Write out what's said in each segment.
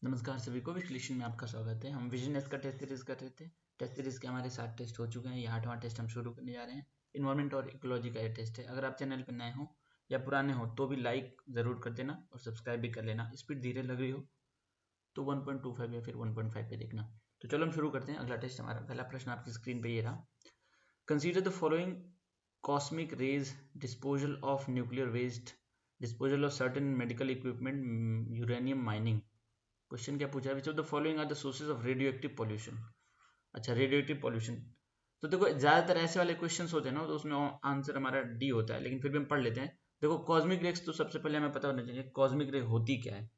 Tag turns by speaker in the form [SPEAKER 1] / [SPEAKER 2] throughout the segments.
[SPEAKER 1] नमस्कार सभी को, विश्लेषण में आपका स्वागत है। हम विजन एस का टेस्ट सीरीज कर रहे थे। टेस्ट सीरीज के हमारे 7 टेस्ट हो चुके हैं। ये 8वां टेस्ट हम शुरू करने जा रहे हैं। इन्वायरमेंट और इकोलॉजी का ये टेस्ट है। अगर आप चैनल पर नए हो या पुराने हो तो भी लाइक ज़रूर कर देना और सब्सक्राइब भी कर लेना। स्पीड धीरे लग रही हो तो 1.25 या फिर 1.5 पे देखना। तो चलो हम शुरू करते हैं। अगला टेस्ट हमारा पहला प्रश्न आपकी स्क्रीन पर ये रहा। Consider the following cosmic rays, disposal of nuclear waste, disposal of certain medical equipment, uranium mining। Question क्या पूछा है? Which of the following are the sources of radioactive pollution. अच्छा, रेडियो एक्टिव पॉल्यूशन। तो देखो ज़्यादातर ऐसे वाले questions होते हैं ना, तो उसमें आंसर हमारा डी होता है, लेकिन फिर भी हम पढ़ लेते हैं। देखो कॉस्मिक रेस तो सबसे पहले हमें पता होना चाहिए कॉस्मिक रे होती क्या है।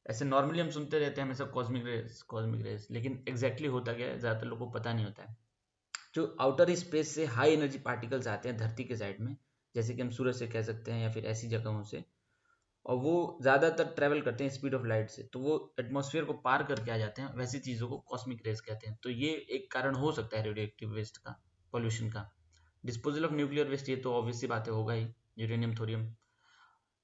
[SPEAKER 1] ऐसे नॉर्मली हम सुनते रहते हैं हमेशा कॉस्मिक रेस, लेकिन एग्जैक्टली होता क्या है ज़्यादातर लोगों को पता नहीं होता है। जो आउटर स्पेस से हाई एनर्जी पार्टिकल्स आते हैं धरती के साइड में, जैसे कि हम सूरज से कह सकते हैं या फिर ऐसी जगहों से, और वो ज़्यादातर ट्रैवल करते हैं स्पीड ऑफ लाइट से, तो वो एटमॉस्फेयर को पार करके आ जाते हैं। वैसी चीज़ों को कॉस्मिक रेज कहते हैं। तो ये एक कारण हो सकता है रेडियो एक्टिव वेस्ट का, पॉल्यूशन का। डिस्पोजल ऑफ न्यूक्लियर वेस्ट, ये तो ऑब्वियसली बात है, होगा ही, uranium thorium.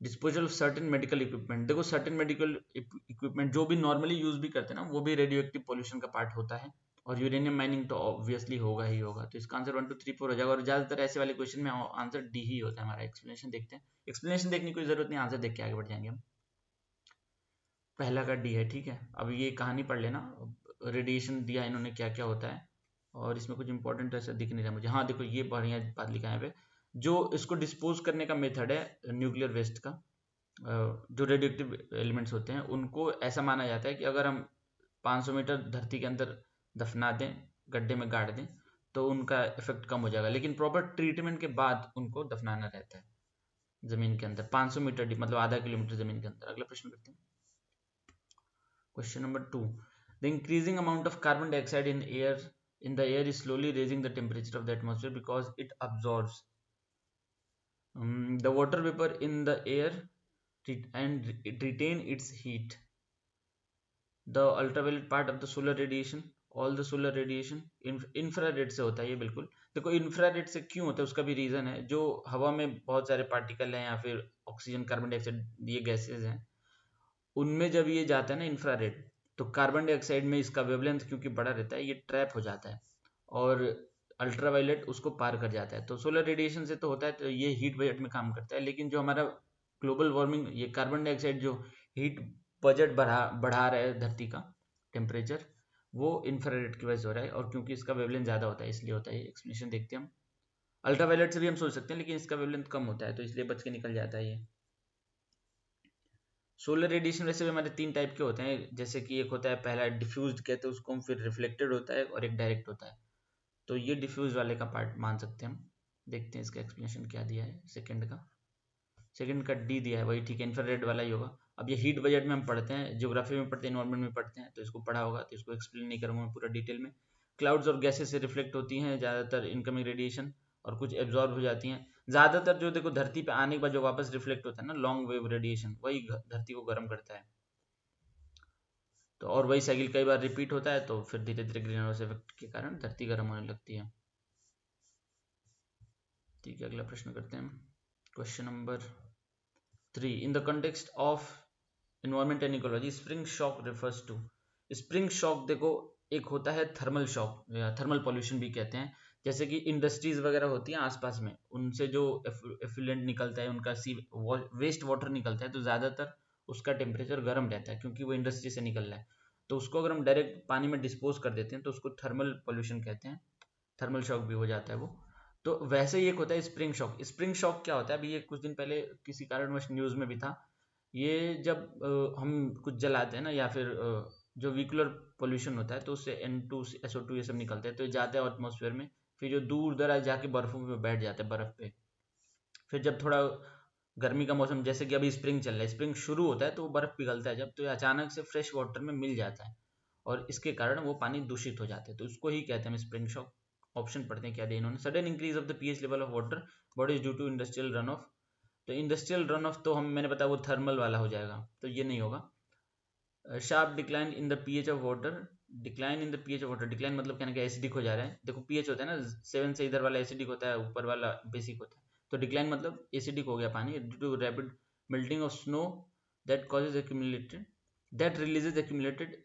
[SPEAKER 1] Disposal of certain medical equipment, देखो सर्टेन मेडिकल इक्विपमेंट जो भी नॉर्मली यूज भी करते हैं ना, वो भी रेडियो एक्टिव पॉल्यूशन का पार्ट होता है। और यूरेनियम माइनिंग तो ऑब्वियसली होगा ही होगा। तो इसका आंसर 1 2 3 4 हो जाएगा। और ज़्यादातर ऐसे वाले क्वेश्चन में आंसर डी ही होता है हमारा। एक्सप्लेनेशन देखते हैं। एक्सप्लेनेशन देखने की कोई जरूरत नहीं, आंसर देख के आगे बढ़ जाएंगे हम। पहला का डी है, ठीक है। अब ये कहानी पढ़ लेना। रेडिएशन दिया इन्होंने क्या क्या होता है, और इसमें कुछ इंपॉर्टेंट ऐसा दिख नहीं रहा मुझे। हाँ देखो, ये बढ़िया बात लिखा है यहाँ पे। जो इसको डिस्पोज करने का मेथड है न्यूक्लियर वेस्ट का, जो रेडियोएक्टिव एलिमेंट्स होते हैं उनको ऐसा माना जाता है कि अगर हम 500 मीटर धरती के अंदर दफना दें, गड्ढे में गाड़ दें, तो उनका इफेक्ट कम हो जाएगा। लेकिन प्रॉपर ट्रीटमेंट के बाद उनको दफनाना रहता है जमीन के अंदर 500 मीटर डीप, मतलब आधा किलोमीटर जमीन के अंदर। अगला प्रश्न करते हैं। Question number 2। The increasing amount of carbon dioxide in the air is slowly raising the temperature of the atmosphere because it absorbs the water vapor in the air and it retain its heat. The ultraviolet part of the solar radiation, all the solar radiation infrared से होता है ये। बिल्कुल देखो, infrared से क्यों होता है उसका भी रीजन है। जो हवा में बहुत सारे पार्टिकल हैं या फिर ऑक्सीजन, कार्बन डाइऑक्साइड, ये गैसेज हैं, उनमें जब ये जाता है ना इंफ्रारेड, तो कार्बन डाइऑक्साइड में इसका वेवलेंथ क्योंकि बड़ा रहता है, ये ट्रैप हो जाता है और अल्ट्रावायलेट उसको पार कर जाता है। तो सोलर रेडिएशन से तो होता है, तो ये हीट बजट में काम करता है। लेकिन जो हमारा ग्लोबल वार्मिंग, ये कार्बन डाइऑक्साइड जो हीट बजट बढ़ा रहा है धरती का टेम्परेचर, वो इंफ्रारेड की वजह से हो रहा है। और क्योंकि इसका वेवलेंथ ज़्यादा होता है इसलिए होता है। एक्सप्लेनेशन देखते हैं हम। अल्ट्रावायलेट से भी हम सोच सकते हैं, लेकिन इसका वेवलेंथ कम होता है तो इसलिए बच के निकल जाता है ये। सोलर रेडिएशन वैसे भी हमारे 3 टाइप के होते हैं, जैसे कि एक होता है पहला डिफ्यूज्ड कहते हैं उसको हम, फिर रिफ्लेक्टेड होता है, और एक डायरेक्ट होता है। तो ये डिफ्यूज वाले का पार्ट मान सकते हैं हम। देखते हैं इसका एक्सप्लेनेशन क्या दिया है। सेकंड का डी दिया है, वही ठीक है, इंफ्रारेड वाला ही होगा। अब ये हीट बजट में हम पढ़ते हैं, ज्योग्राफी में पढ़ते हैं, इन्वायरमेंट में पढ़ते हैं, तो इसको पढ़ा होगा, तो इसको एक्सप्लेन नहीं करूँगा मैं पूरा डिटेल में। क्लाउड्स और गैसेस से रिफ्लेक्ट होती हैं ज़्यादातर इनकमिंग रेडिएशन, और कुछ एब्जॉर्ब हो जाती हैं। ज़्यादातर जो देखो धरती पे आने के बाद जो वापस रिफ्लेक्ट होता है ना, लॉन्ग वेव रेडिएशन, वही धरती को गर्म करता है। तो और वही साइकिल कई बार रिपीट होता है, तो फिर धीरे धीरे ग्रीन हाउस इफेक्ट के कारण धरती गर्म होने लगती है। ठीक है, अगला प्रश्न करते हैं। Question number 3। In the context of environment and ecology, spring shock refers to. Spring shock देखो, एक होता है थर्मल शॉक या थर्मल पॉल्यूशन भी कहते हैं। जैसे कि इंडस्ट्रीज वगैरह होती हैं आसपास में, उनसे जो एफ्लुएंट निकलता है, उनका वेस्ट वाटर निकलता है, तो ज़्यादातर उसका टेम्परेचर गर्म रहता है क्योंकि वो इंडस्ट्री से निकल रहा है। तो उसको अगर हम डायरेक्ट पानी में डिस्पोज कर देते हैं तो उसको थर्मल पॉल्यूशन कहते हैं। थर्मल शॉक भी हो जाता है वो। तो वैसे ही एक होता है स्प्रिंग शॉक। स्प्रिंग शॉक क्या होता है, अभी ये कुछ दिन पहले किसी कारणवश न्यूज़ में भी था। ये जब हम कुछ जलाते हैं ना, या फिर जो व्हीकुलर पोल्यूशन होता है, तो उससे N2 SO2 ये सब निकलते हैं, तो ये जाते हैं एटमॉस्फेयर में, फिर जो दूर दराज जाके बर्फों पे बैठ जाते हैं, बर्फ पे। फिर जब थोड़ा गर्मी का मौसम, जैसे कि अभी स्प्रिंग चल रहा है, स्प्रिंग शुरू होता है तो वो बर्फ पिघलता है जब, तो ये अचानक से फ्रेश वाटर में मिल जाता है, और इसके कारण वो पानी दूषित हो जाते हैं। तो उसको ही कहते हैं हम स्प्रिंग शॉक। ऑप्शन पढ़ते हैं क्या दिया इन्होंने। Sudden increase of the pH level of water bodies due to industrial runoff. तो इंडस्ट्रियल रन ऑफ तो हम, मैंने बताया, वो थर्मल वाला हो जाएगा, तो ये नहीं होगा। Sharp decline in the pH of water. Decline in the pH of water, decline मतलब कहने का एसिडिक हो जा रहा है। देखो पीएच होता है ना, 7 से इधर वाला एसिडिक होता है, ऊपर वाला बेसिक होता है। तो डिक्लाइन मतलब एसिडिक हो गया पानी due to rapid melting of snow that causes accumulated that releases accumulated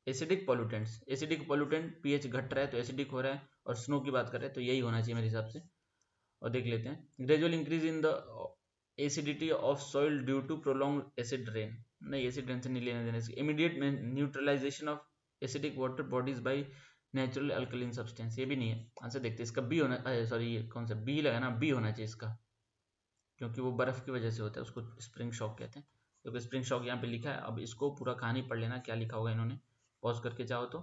[SPEAKER 1] acidic pollutants. Acidic pollutant pH घट रहा है तो एसिडिक हो रहा है, और स्नो की बात कर रहे हैं तो यही होना चाहिए मेरे हिसाब से। और देख लेते हैं, gradual increase in the acidity of soil due to prolong acid rain. नहीं, एसिड रेन से नहीं लेने देने से। Immediate neutralization of acidic water bodies by natural alkaline substance, ये भी नहीं है। आंसर देखते हैं इसका, बी होना, सॉरी ये कौन सा बी लगा ना, बी होना चाहिए इसका, क्योंकि वो बर्फ की वजह से होता है, उसको स्प्रिंग शॉक कहते हैं। क्योंकि स्प्रिंग शॉक यहाँ पे लिखा है। अब इसको पूरा कहानी पढ़ लेना क्या लिखा होगा इन्होंने, पॉज करके चाहो तो।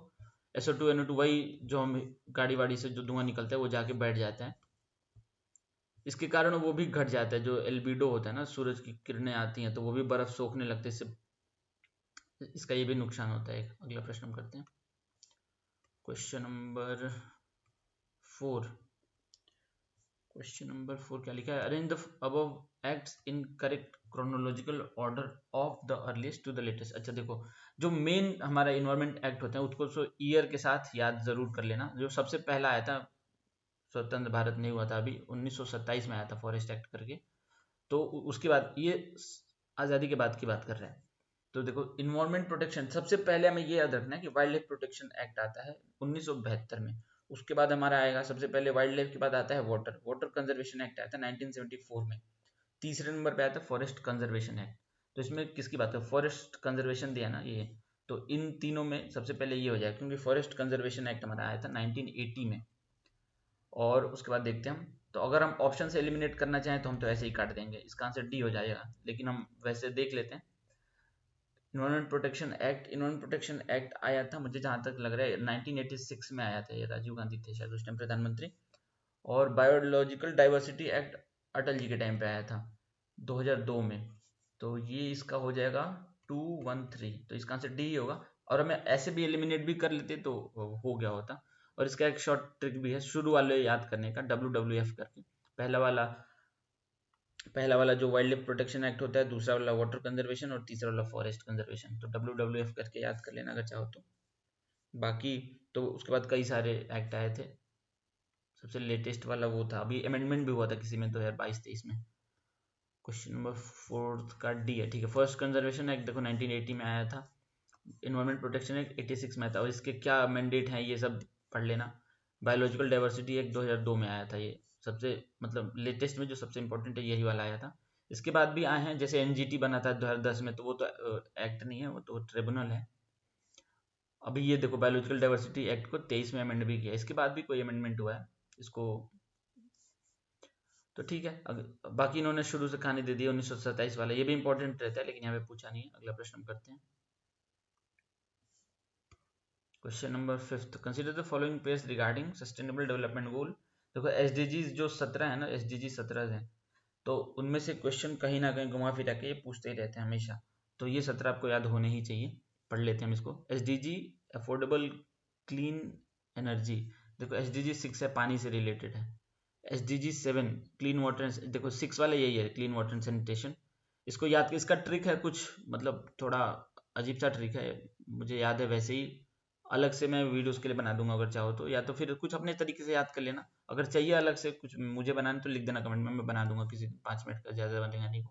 [SPEAKER 1] SO2 NO2 वही जो हम गाड़ी वाड़ी से जो धुआं निकलता है वो जाके बैठ जाता है, इसके कारण वो भी घट जाता है। जो एल्बिडो होता है ना, सूरज की किरणें आती हैं तो वो भी बर्फ सोखने लगते हैं, इससे इसका ये भी नुकसान होता है। अगला प्रश्न हम करते हैं, क्वेश्चन नंबर 4। क्वेश्चन नंबर 4 क्या लिखा है, arrange the above acts in correct chronological order of the earliest to the latest. अच्छा देखो, जो मेन हमारा इन्वायरमेंट एक्ट होता है उसको सो ईयर के साथ याद जरूर कर लेना। जो सबसे पहला आया था, स्वतंत्र भारत नहीं हुआ था अभी, 1927 में आया था फॉरेस्ट एक्ट करके। तो उसके बाद ये आज़ादी के बाद की बात कर रहे हैं। तो देखो, इन्वायरमेंट प्रोटेक्शन सबसे पहले हमें ये याद रखना है कि वाइल्ड लाइफ प्रोटेक्शन एक्ट आता है 1972 में। उसके बाद हमारा आएगा सबसे पहले वाइल्ड लाइफ के बाद आता है वाटर कंजर्वेशन एक्ट आया था 1974 में। तीसरे नंबर पे आया था फॉरेस्ट कंजर्वेशन एक्ट। तो इसमें किसकी बात है, फॉरेस्ट कंजर्वेशन दिया ना ये, तो इन तीनों में सबसे पहले ये हो जाएगा, क्योंकि फॉरेस्ट कंजर्वेशन एक्ट हमारा आया था 1980 में। और उसके बाद देखते हैं हम, तो अगर हम ऑप्शन से एलिमिनेट करना चाहें तो हम तो ऐसे ही काट देंगे, इसका आंसर डी हो जाएगा। लेकिन हम वैसे देख लेते हैं, इन्वायरमेंट प्रोटेक्शन एक्ट आया था, मुझे जहाँ तक लग रहा है 1986 में आया था। ये राजीव गांधी थे शायद उस टाइम प्रधानमंत्री। और biological diversity act Atal ji के टाइम पे आया था 2002 में। तो ये इसका हो जाएगा 213, तो इसका आंसर डी होगा। और हमें ऐसे भी एलिमिनेट भी कर लेते तो हो गया होता। और इसका एक शॉर्ट ट्रिक भी है शुरू वाले याद करने का, WWF करके। पहला वाला जो वाइल्ड लाइफ प्रोटेक्शन एक्ट होता है, दूसरा वाला वाटर कंजर्वेशन, और तीसरा वाला फॉरेस्ट कंजर्वेशन। तो WWF करके याद कर लेना अगर चाहो तो। बाकी तो उसके बाद कई सारे एक्ट आए थे, सबसे लेटेस्ट वाला वो था, अभी अमेंडमेंट भी हुआ था किसी में 2022-23 में। क्वेश्चन नंबर 4 का डी है, ठीक है। फर्स्ट कंजर्वेशन एक्ट देखो 1980 में आया था, इन्वायरमेंट प्रोटेक्शन एक्ट 86 में था। और इसके क्या मैंडेट हैं ये सब पढ़ लेना। बायोलॉजिकल डाइवर्सिटी एक्ट 2002 में आया था, ये सबसे मतलब लेटेस्ट में जो सबसे इंपॉर्टेंट है यही वाला आया था। इसके बाद भी आए हैं, जैसे NGT बना था 2010 में, तो वो तो एक्ट नहीं है, वो तो ट्रिब्यूनल है। अभी ये देखो, बायोलॉजिकल डाइवर्सिटी एक्ट को 23 में अमेंड भी किया, इसके बाद भी कोई अमेंडमेंट हुआ है इसको, तो ठीक है। बाकी इन्होंने शुरू से कहानी दे दी 1927 वाला, ये भी इंपॉर्टेंट रहता है लेकिन यहाँ पे पूछा नहीं है। अगला प्रश्न हम करते हैं, question number 5, consider the following pairs regarding sustainable development goal. देखो SDGs जो 17 है ना, SDG 17 है, तो उनमें से क्वेश्चन कहीं ना कहीं घुमा फिरा के ये पूछते ही रहते हैं हमेशा। तो ये 17 आपको याद होने ही चाहिए। पढ़ लेते हैं हम इसको। SDG अफोर्डेबल क्लीन एनर्जी, देखो SDG 6 है, पानी से रिलेटेड है। SDG 7 क्लीन वाटर, देखो 6 वाला यही है, क्लीन वाटर एंड सैनिटेशन। इसको याद, इसका ट्रिक है कुछ, मतलब थोड़ा अजीब सा ट्रिक है, मुझे याद है वैसे ही। अलग से मैं वीडियोस के लिए बना दूंगा अगर चाहो तो, या तो फिर कुछ अपने तरीके से याद कर लेना। अगर चाहिए अलग से कुछ मुझे बनाने तो लिख देना कमेंट में, मैं बना दूंगा किसी 5 मिनट का, ज़्यादा बनेगा नहीं।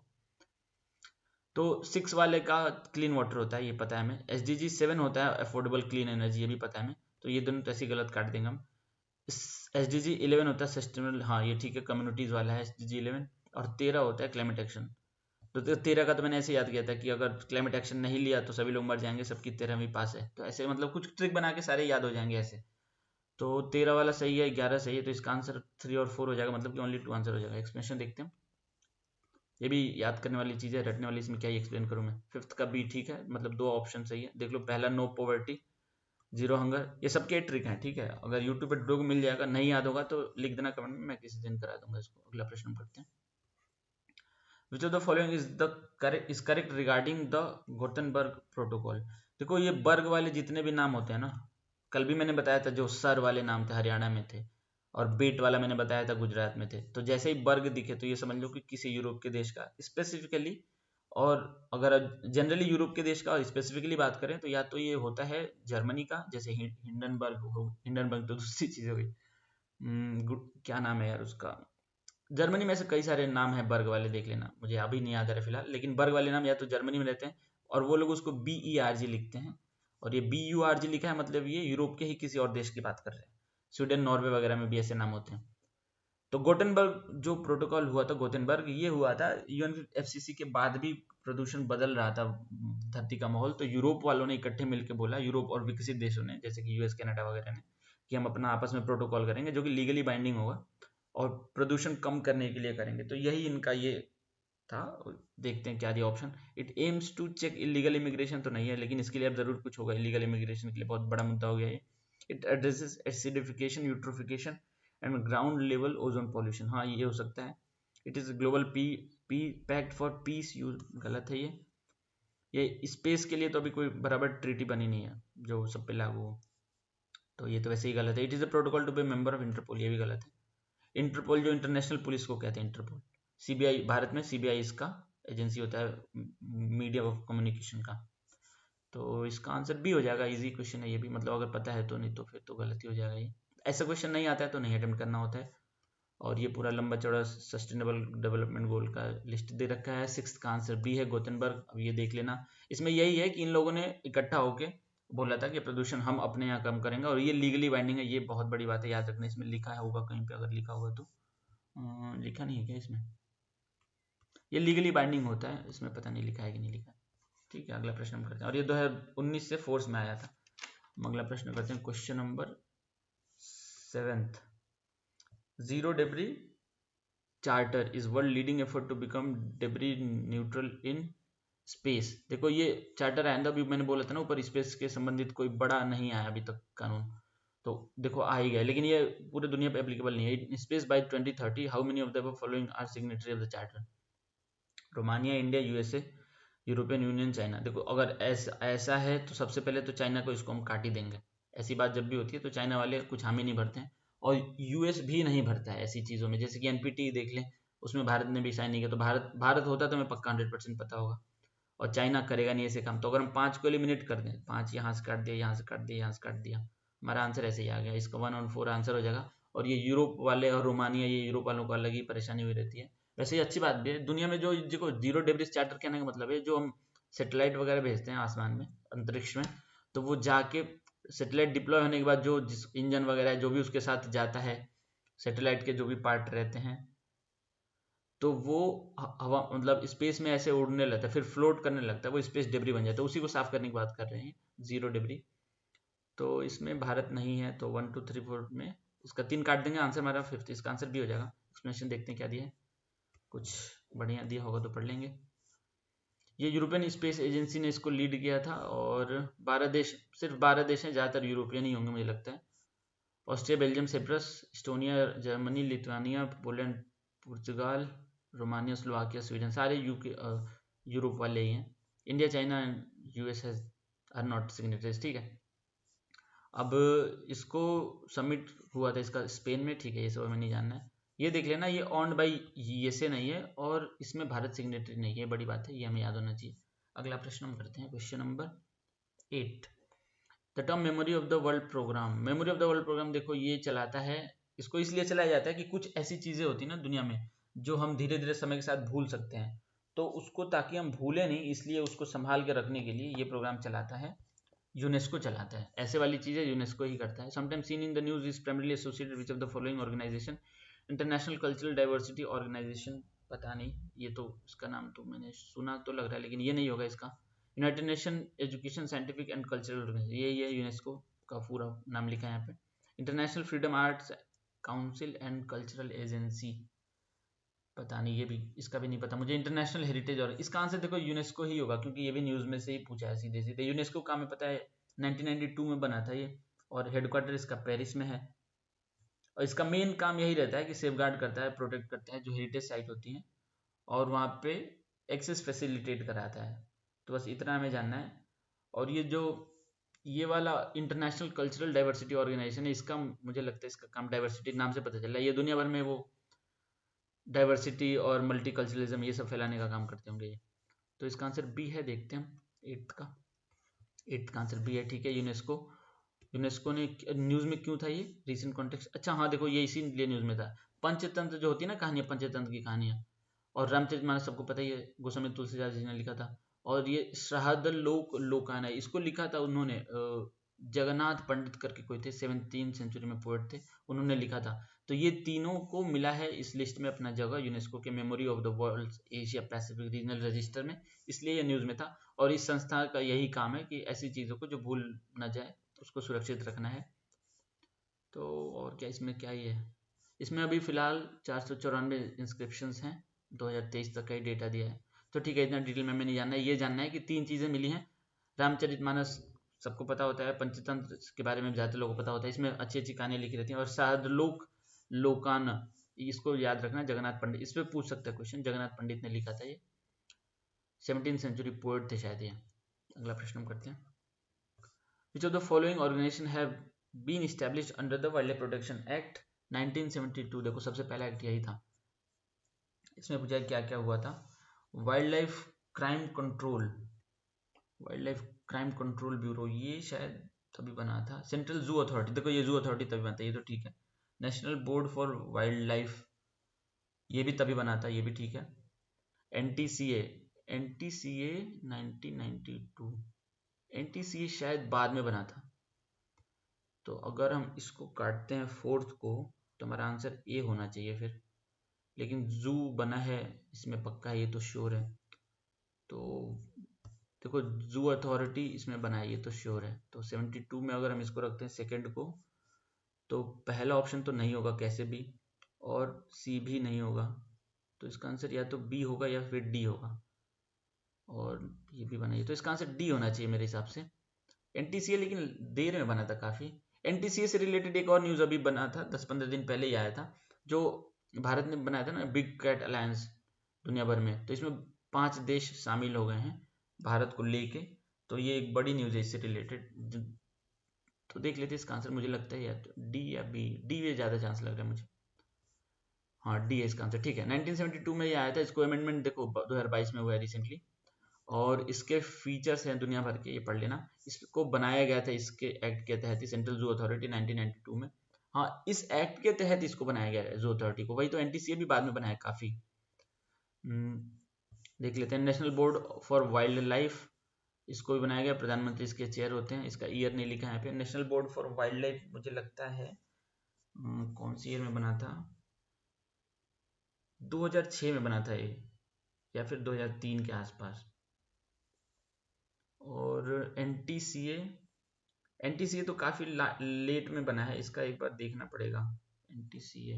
[SPEAKER 1] तो 6 वाले का क्लीन वाटर होता है, ये पता है हमें। SDG 7 होता है अफोर्डेबल क्लीन एनर्जी, ये भी पता है हमें। तो ये दोनों तो ऐसे गलत काट देंगे हम। SDG 11 होता है सस्टेनेबल, हाँ ये ठीक है, कम्युनिटीज वाला है SDG 11। और 13 होता है क्लाइमेट एक्शन। तो 13 का तो मैंने ऐसे याद किया था कि अगर क्लाइमेट एक्शन नहीं लिया तो सभी लोग मर जाएंगे, सबकी 13वीं पास है, तो ऐसे मतलब कुछ ट्रिक बना के सारे याद हो जाएंगे ऐसे। तो 13 वाला सही है, 11 सही है, तो इसका आंसर 3 और 4 हो जाएगा, मतलब कि ओनली 2 आंसर हो जाएगा। एक्सप्लेनेशन देखते हैं, ये भी याद करने वाली चीज़ है, रटने वाली, इसमें क्या ही एक्सप्लेन करूँ मैं। 5th का बी ठीक है, मतलब 2 ऑप्शन सही है। देख लो, पहला नो पॉवर्टी, 0 हंगर, ये सबके ट्रिक हैं, ठीक है। अगर यूट्यूब पे ढूंढ मिल जाएगा, नहीं याद होगा तो लिख देना कमेंट में, मैं किसी दिन करा दूंगा इसको। अगला प्रश्न पढ़ते हैं, which of the following is correct regarding the Gothenburg protocol. देखो ये बर्ग वाले जितने भी नाम होते हैं ना, कल भी मैंने बताया था जो सर वाले नाम थे हरियाणा में थे, और बेट वाला मैंने बताया था गुजरात में थे। तो जैसे ही बर्ग दिखे तो ये समझ लो कि किसी यूरोप के देश का स्पेसिफिकली, और अगर जनरली यूरोप के देश का स्पेसिफिकली बात करें तो या तो ये होता है जर्मनी का, जैसे हिंडनबर्ग तो दूसरी चीज हो गई। क्या नाम है यार उसका, जर्मनी में से कई सारे नाम है बर्ग वाले, देख लेना, मुझे अभी नहीं याद आ रहा फिलहाल, लेकिन बर्ग वाले नाम या तो जर्मनी में रहते हैं, और वो लोग उसको BERG लिखते हैं, और ये BURG लिखा है मतलब ये यूरोप के ही किसी और देश की बात कर रहे हैं। स्वीडन, नॉर्वे वगैरह में भी ऐसे नाम होते हैं। तो गोटेनबर्ग जो प्रोटोकॉल हुआ था, गोटेनबर्ग, ये हुआ था UNFCCC के बाद भी प्रदूषण बदल रहा था धरती का माहौल, तो यूरोप वालों ने इकट्ठे मिलकर बोला, यूरोप और विकसित देशों ने जैसे कि US, कनाडा वगैरह ने, कि हम अपना आपस में प्रोटोकॉल करेंगे जो कि लीगली बाइंडिंग होगा और प्रदूषण कम करने के लिए करेंगे। तो यही इनका ये था। देखते हैं क्या दिया option. It aims to check illegal immigration, तो नहीं है, लेकिन इसके लिए अब जरूर कुछ होगा। इलीगल इमिग्रेशन के लिए बहुत बड़ा मुद्दा हो गया ये। It addresses acidification, eutrophication and ground level ozone pollution, हाँ ये हो सकता है। It is global pact for peace use, गलत है ये स्पेस के लिए तो अभी कोई बराबर ट्रीटी बनी नहीं है जो सब पे लागू हो, तो ये तो वैसे ही गलत है। It is a protocol to be member of Interpol, ये भी गलत है। इंटरपोल जो इंटरनेशनल पुलिस को कहते हैं, इंटरपोल। CBI, भारत में CBI इसका एजेंसी होता है मीडिया ऑफ कम्युनिकेशन का। तो इसका आंसर बी हो जाएगा। इजी क्वेश्चन है ये भी, मतलब अगर पता है तो, नहीं तो फिर तो गलती हो जाएगा ये। ऐसा क्वेश्चन नहीं आता है तो नहीं अटेम्प्ट करना होता है। और ये पूरा लंबा चौड़ा सस्टेनेबल डेवलपमेंट गोल का लिस्ट दे रखा है। 6th का आंसर बी है, गोतेनबर्ग। अब ये देख लेना, इसमें यही है कि इन लोगों ने इकट्ठा होके बोला था कि प्रदूषण हम अपने यहाँ कम करेंगे, और ये लीगली बाइंडिंग है। ये बहुत बड़ी बात है, याद रखना। इसमें लिखा होगा कहीं पे, अगर लिखा होगा तो, लिखा नहीं है क्या इसमें? ये लीगली बाइंडिंग होता है, इसमें पता नहीं लिखा है कि नहीं लिखा। ठीक है, अगला प्रश्न हम करते हैं। और ये 2019 से फोर्स में आया था। हम अगला प्रश्न करते हैं, question number 7th। Zero debris charter is world leading effort to become debris neutral in space. देखो ये चार्टर आया था, अभी मैंने बोला था ना ऊपर, स्पेस के संबंधित कोई बड़ा नहीं आया अभी तक कानून, तो देखो आ ही गया, लेकिन ये पूरे दुनिया पे एप्लीकेबल नहीं है। Space by 2030, how many of the following are signatory of the charter? Romania, India, USA, European Union, China. देखो अगर ऐसा है तो सबसे पहले तो चाइना को इसको हम काट ही देंगे। ऐसी बात जब भी होती है तो चाइना वाले कुछ हामी नहीं भरते हैं, और US भी नहीं भरता है ऐसी चीज़ों में। जैसे कि NPT देख लें, उसमें भारत ने भी साइन नहीं किया, तो भारत होता तो मैं पक्का 100% पता होगा। और चाइना करेगा नहीं ऐसे काम। तो अगर हम 5 को एलिमिनेट कर दें, 5 यहाँ से काट दिया, यहाँ से काट दिया, यहाँ से काट दिया, हमारा आंसर ऐसे ही आ गया। इसका 1 और 4 आंसर हो जाएगा। और ये यूरोप वाले और रोमानिया, ये यूरोप वालों को अलग ही परेशानी हुई रहती है। वैसे ही अच्छी बात भी है दुनिया में, जो देखो जीरो डेब्रिस चार्टर कहने का मतलब है, जो हम सैटेलाइट वगैरह भेजते हैं आसमान में, अंतरिक्ष में, तो वो जाके सैटेलाइट डिप्लॉय होने के बाद जो जिस इंजन वगैरह जो भी उसके साथ जाता है, सैटेलाइट के जो भी पार्ट रहते हैं, तो वो हवा मतलब स्पेस में ऐसे उड़ने लगता है, फिर फ्लोट करने लगता है, वो स्पेस डेब्री बन जाता है। उसी को साफ करने की बात कर रहे हैं, जीरो डेब्री। तो इसमें भारत नहीं है, तो 1 2 3 4 में इसका 3 काट देंगे, आंसर हमारा 5th। इसका आंसर भी हो जाएगा। एक्सप्लेनेशन देखते हैं क्या दिया है, कुछ बढ़िया दिया होगा तो पढ़ लेंगे। ये यूरोपियन स्पेस एजेंसी ने इसको लीड किया था, और 12 देश, सिर्फ 12 देश हैं, ज़्यादातर यूरोपियन ही होंगे मुझे लगता है। Austria, Belgium, Cyprus, Estonia, Germany, Lithuania, Poland, पुर्तगाल, रोमानिया, स्लोवाकिया, स्वीडन, सारे यूरोप वाले ही हैं। India, China and US are not signatories. ठीक है, अब इसको सबमिट हुआ था इसका स्पेन में। ठीक है, ये सब हमें नहीं जानना है। ये देख लेना, ये ऑन्ड बाई USA नहीं है, और इसमें भारत सिग्नेटरी नहीं है, बड़ी बात है, ये हमें याद होना चाहिए। अगला प्रश्न हम करते हैं, question number 8। The term memory of the world program. Memory of the world program, देखो ये चलाता है, इसको इसलिए चलाया जाता है कि कुछ ऐसी चीजें होती है ना दुनिया में जो हम धीरे धीरे समय के साथ भूल सकते हैं, तो उसको ताकि हम भूले नहीं, इसलिए उसको संभाल के रखने के लिए ये प्रोग्राम चलाता है, यूनेस्को चलाता है। ऐसे वाली चीजें यूनेस्को ही करता है। Sometime seen in the news is primarily associated which of the following organization? International cultural diversity organization, पता नहीं, ये तो इसका नाम तो मैंने सुना तो लग रहा है, लेकिन ये नहीं होगा इसका। United Nation Education, Scientific and Cultural Organization, यही है, यूनेस्को का पूरा नाम लिखा है यहाँ पे। International freedom arts council and cultural agency, पता नहीं, ये भी, इसका भी नहीं पता मुझे। इंटरनेशनल हेरिटेज, और इसका आंसर देखो यूनेस्को ही होगा, क्योंकि ये भी न्यूज में से ही पूछा है सीधे सीधे। यूनेस्को का हमें पता है 1992 में बना था ये, और हेडक्वार्टर इसका पेरिस में है, और इसका मेन काम यही रहता है कि सेफगार्ड करता है, प्रोटेक्ट करता है जो हेरिटेज साइट होती हैं, और वहाँ पे एक्सेस फैसिलिटेट कराता है। तो बस इतना हमें जानना है। और ये वाला इंटरनेशनल कल्चरल डाइवर्सिटी ऑर्गेनाइजेशन है, इसका मुझे लगता है इसका काम डाइवर्सिटी नाम से पता चल रहा है, ये दुनिया भर में वो डाइवर्सिटी और मल्टीकल्चरलिज्म ये सब फैलाने का काम करते होंगे ये। तो इसका आंसर बी है, देखते हैं हम 8th का आंसर बी है। ठीक है, यूनेस्को ने न्यूज में क्यों था ये, रीसेंट कॉन्टेक्स्ट, अच्छा हाँ देखो ये इसीलिए न्यूज में था। पंचतंत्र जो होती है ना कहानियां, पंचतंत्र की कहानियां, और रामचरितमानस सबको पता ही है, गोस्वामी तुलसीदास जी ने लिखा था, और ये श्राद्धलोक लोकाना, इसको लिखा था उन्होंने जगन्नाथ पंडित करके कोई थे, 17th सेंचुरी में पोएट थे, उन्होंने लिखा था। तो ये तीनों को मिला है इस लिस्ट में अपना जगह यूनेस्को के memory of the world Asia Pacific regional register में, इसलिए ये न्यूज़ में था। और इस संस्था का यही काम है कि ऐसी चीज़ों को जो भूल न जाए उसको सुरक्षित रखना है। तो और क्या इसमें क्या ही है, इसमें अभी फिलहाल 494 इंस्क्रिप्शन हैं, 2023 तक का ही डेटा दिया है। तो ठीक है, इतना डिटेल में नहीं जानना है, ये जानना है कि 3 चीज़ें मिली हैं। रामचरितमानस सबको पता होता है, पंचतंत्र के बारे में ज़्यादातर लोगों को पता होता है, इसमें अच्छी अच्छी कहानियाँ लिखी रहती हैं। और शाहदलोक लोकान, इसको याद रखना, जगन्नाथ पंडित, इस पर पूछ सकता है क्वेश्चन, जगन्नाथ पंडित ने लिखा था ये, 17th सेंचुरी पोएट थे शायद ये। अगला प्रश्न हम करते हैं, which of the following organization have been established under the wildlife protection act 1972। देखो सबसे पहला एक्ट यही था। इसमें पूछा क्या क्या हुआ था। Wild life crime control, wild life crime control bureau, ये शायद तभी बना था। सेंट्रल जू अथॉरिटी, देखो ये जू अथॉरिटी तभी बनता है, ये तो ठीक है। National board for wild life, ये भी तभी बना था, ये भी ठीक है। एनटीसीए, एनटीसीए 1992, एनटीसीए शायद बाद में बना था। तो अगर हम इसको काटते हैं फोर्थ को, तो हमारा आंसर ए होना चाहिए फिर, लेकिन जू बना है इसमें पक्का, ये तो श्योर है। तो देखो जू अथॉरिटी इसमें बना है, ये तो श्योर है। तो 72 में अगर हम इसको रखते हैं सेकंड को, तो पहला ऑप्शन तो नहीं होगा कैसे भी, और सी भी नहीं होगा। तो इसका आंसर या तो बी होगा या फिर डी होगा, और ये भी बनाइए, तो इसका आंसर डी होना चाहिए मेरे हिसाब से। एनटीसीए लेकिन देर में बना था काफ़ी। एनटीसीए से रिलेटेड एक और न्यूज़ अभी बना था, 10-15 दिन पहले ही आया था, जो भारत ने बनाया था ना, बिग कैट अलायंस दुनिया भर में। तो इसमें 5 देश शामिल हो गए हैं भारत को लेके, तो ये एक बड़ी न्यूज़ है इससे रिलेटेड। तो देख लेते हैं इसका आंसर, मुझे लगता है या तो डी या बी, डी में ज़्यादा चांस लग रहा है मुझे। हाँ डी है इसका आंसर, ठीक है। 1972 में ये आया था, इसको अमेंडमेंट देखो 2022 में हुआ है रिसेंटली, और इसके फीचर्स हैं दुनिया भर के, ये पढ़ लेना। इसको बनाया गया था इसके एक्ट के तहत ही, सेंट्रल जू अथॉरिटी 1992 में। हाँ इस एक्ट के तहत इसको बनाया गया है जू अथॉरिटी को, वही तो एनटीसीए भी बाद में बनाया काफ़ी। देख लेते हैं, national board for wild life, इसको भी बनाया गया, प्रधानमंत्री इसके चेयर होते हैं। इसका ईयर नहीं लिखा है यहाँ पे। National board for wild life मुझे लगता है कौन सी ईयर में बना था, 2006 में बना था ये, या फिर 2003 के आसपास। और एनटीसीए, एनटीसीए तो काफ़ी लेट में बना है, इसका एक बार देखना पड़ेगा। NTCA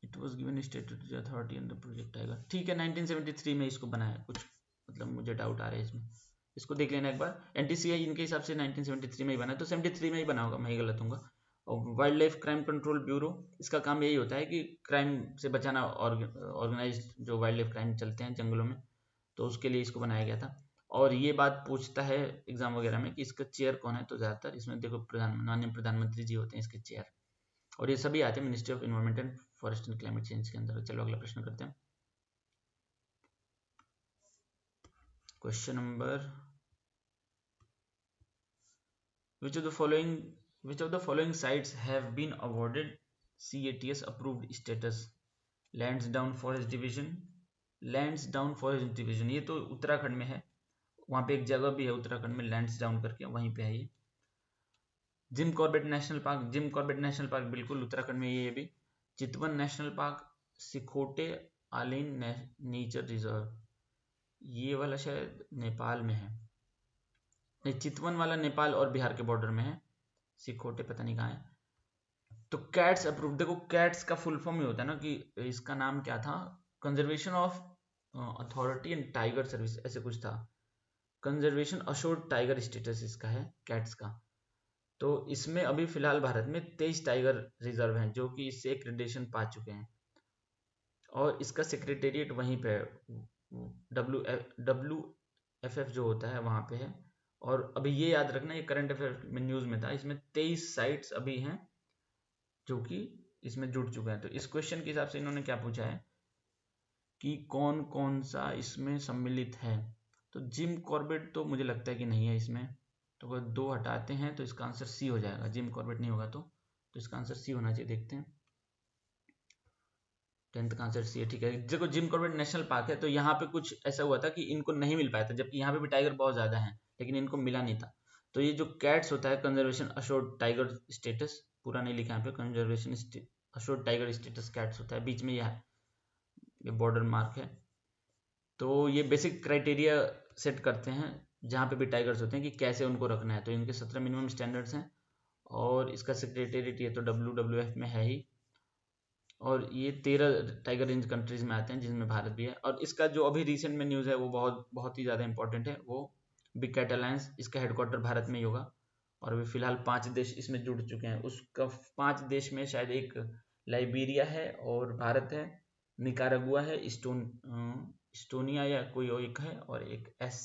[SPEAKER 1] it was given status to the authority under Project Tiger, ठीक है। 1973 में इसको बनाया, कुछ मतलब मुझे डाउट आ रहा है इसमें, इसको देख लेना एक बार। एनटीसीए इनके हिसाब से 1973 में ही बना है, तो 73 में ही बना होगा, मैं ही गलत हूँ। और wild life crime control bureau, इसका काम यही होता है कि क्राइम से बचाना, ऑर्गेनाइज जो वाइल्ड लाइफ क्राइम चलते हैं जंगलों में, तो उसके लिए इसको बनाया गया था। और ये बात पूछता है एग्जाम वगैरह में कि इसका चेयर कौन है, तो ज़्यादातर इसमें देखो माननीय प्रधानमंत्री जी होते हैं इसके चेयर, और ये सभी आते हैं ministry of environment and forest and climate change के अंदर। चलो अगला प्रश्न करते हैं, question number, which of the following which of the following sites have been awarded CATS approved status? Lansdowne Forest Division, Lansdowne forest division, ये तो उत्तराखंड में है, वहाँ पे एक जगह भी है उत्तराखंड में लैंड्सडाउन करके, वहीं पे है ये। Jim Corbett national park, Jim Corbett national park बिल्कुल उत्तराखंड में ये भी। चितवन नेशनल पार्क, सिकोटे आलिन नेचर रिजर्व, ये वाला शायद नेपाल में है, नहीं चितवन वाला नेपाल और बिहार के बॉर्डर में है, सिकोटे पता नहीं कहाँ है। तो कैट्स अप्रूव, देखो कैट्स का फुल फॉर्म ये होता है ना कि इसका नाम क्या था, conservation of authority and tiger service, ऐसे कुछ था। कंजर्वेशन अशोर्ड टाइगर स्टेटस इसका है कैट्स का। तो इसमें अभी फिलहाल भारत में 23 टाइगर रिजर्व हैं जो कि इससे एक्रेडिटेशन पा चुके हैं, और इसका सेक्रेटेरिएट वहीं पे WFF जो होता है वहाँ पे है। और अभी ये याद रखना, ये करंट अफेयर में न्यूज़ में था, इसमें 23 साइट्स अभी हैं जो कि इसमें जुड़ चुके हैं। तो इस क्वेश्चन के हिसाब से इन्होंने क्या पूछा है कि कौन कौन सा इसमें सम्मिलित है, तो जिम कॉर्बेट तो मुझे लगता है कि नहीं है इसमें, तो अगर 2 हटाते हैं तो इसका आंसर सी हो जाएगा, जिम कॉर्बेट नहीं होगा तो इसका आंसर सी होना चाहिए। देखते हैं, 10th कहाँ से, ठीक है। देखो जिम कॉर्बेट नेशनल पार्क है, तो यहाँ पे कुछ ऐसा हुआ था कि इनको नहीं मिल पाया था, जबकि यहाँ पे भी टाइगर बहुत ज्यादा है लेकिन इनको मिला नहीं था। तो ये जो कैट्स होता है, कंजर्वेशन अशोर्ड टाइगर स्टेटस, पूरा नहीं लिखा यहाँ पे, conservation assured tiger status cats होता है, बीच में ये बॉर्डर मार्क है। तो ये बेसिक क्राइटेरिया सेट करते हैं जहाँ पे भी टाइगर्स होते हैं कि कैसे उनको रखना है। तो इनके 17 मिनिमम स्टैंडर्ड्स हैं, और इसका सेक्रेटेरिएट ये तो WWF में है ही, और ये 13 टाइगर रेंज कंट्रीज में आते हैं जिसमें भारत भी है। और इसका जो अभी रिसेंट में न्यूज़ है वो बहुत बहुत ही ज़्यादा इंपॉर्टेंट है, वो बिग कैट अलायंस, इसका हेडक्वार्टर भारत में ही होगा। और अभी फिलहाल 5 देश इसमें जुड़ चुके हैं। उसका 5 देश में शायद एक लाइबेरिया है, और भारत है, निकारागुआ है, इस्टोनिया या कोई और एक है, और एक एस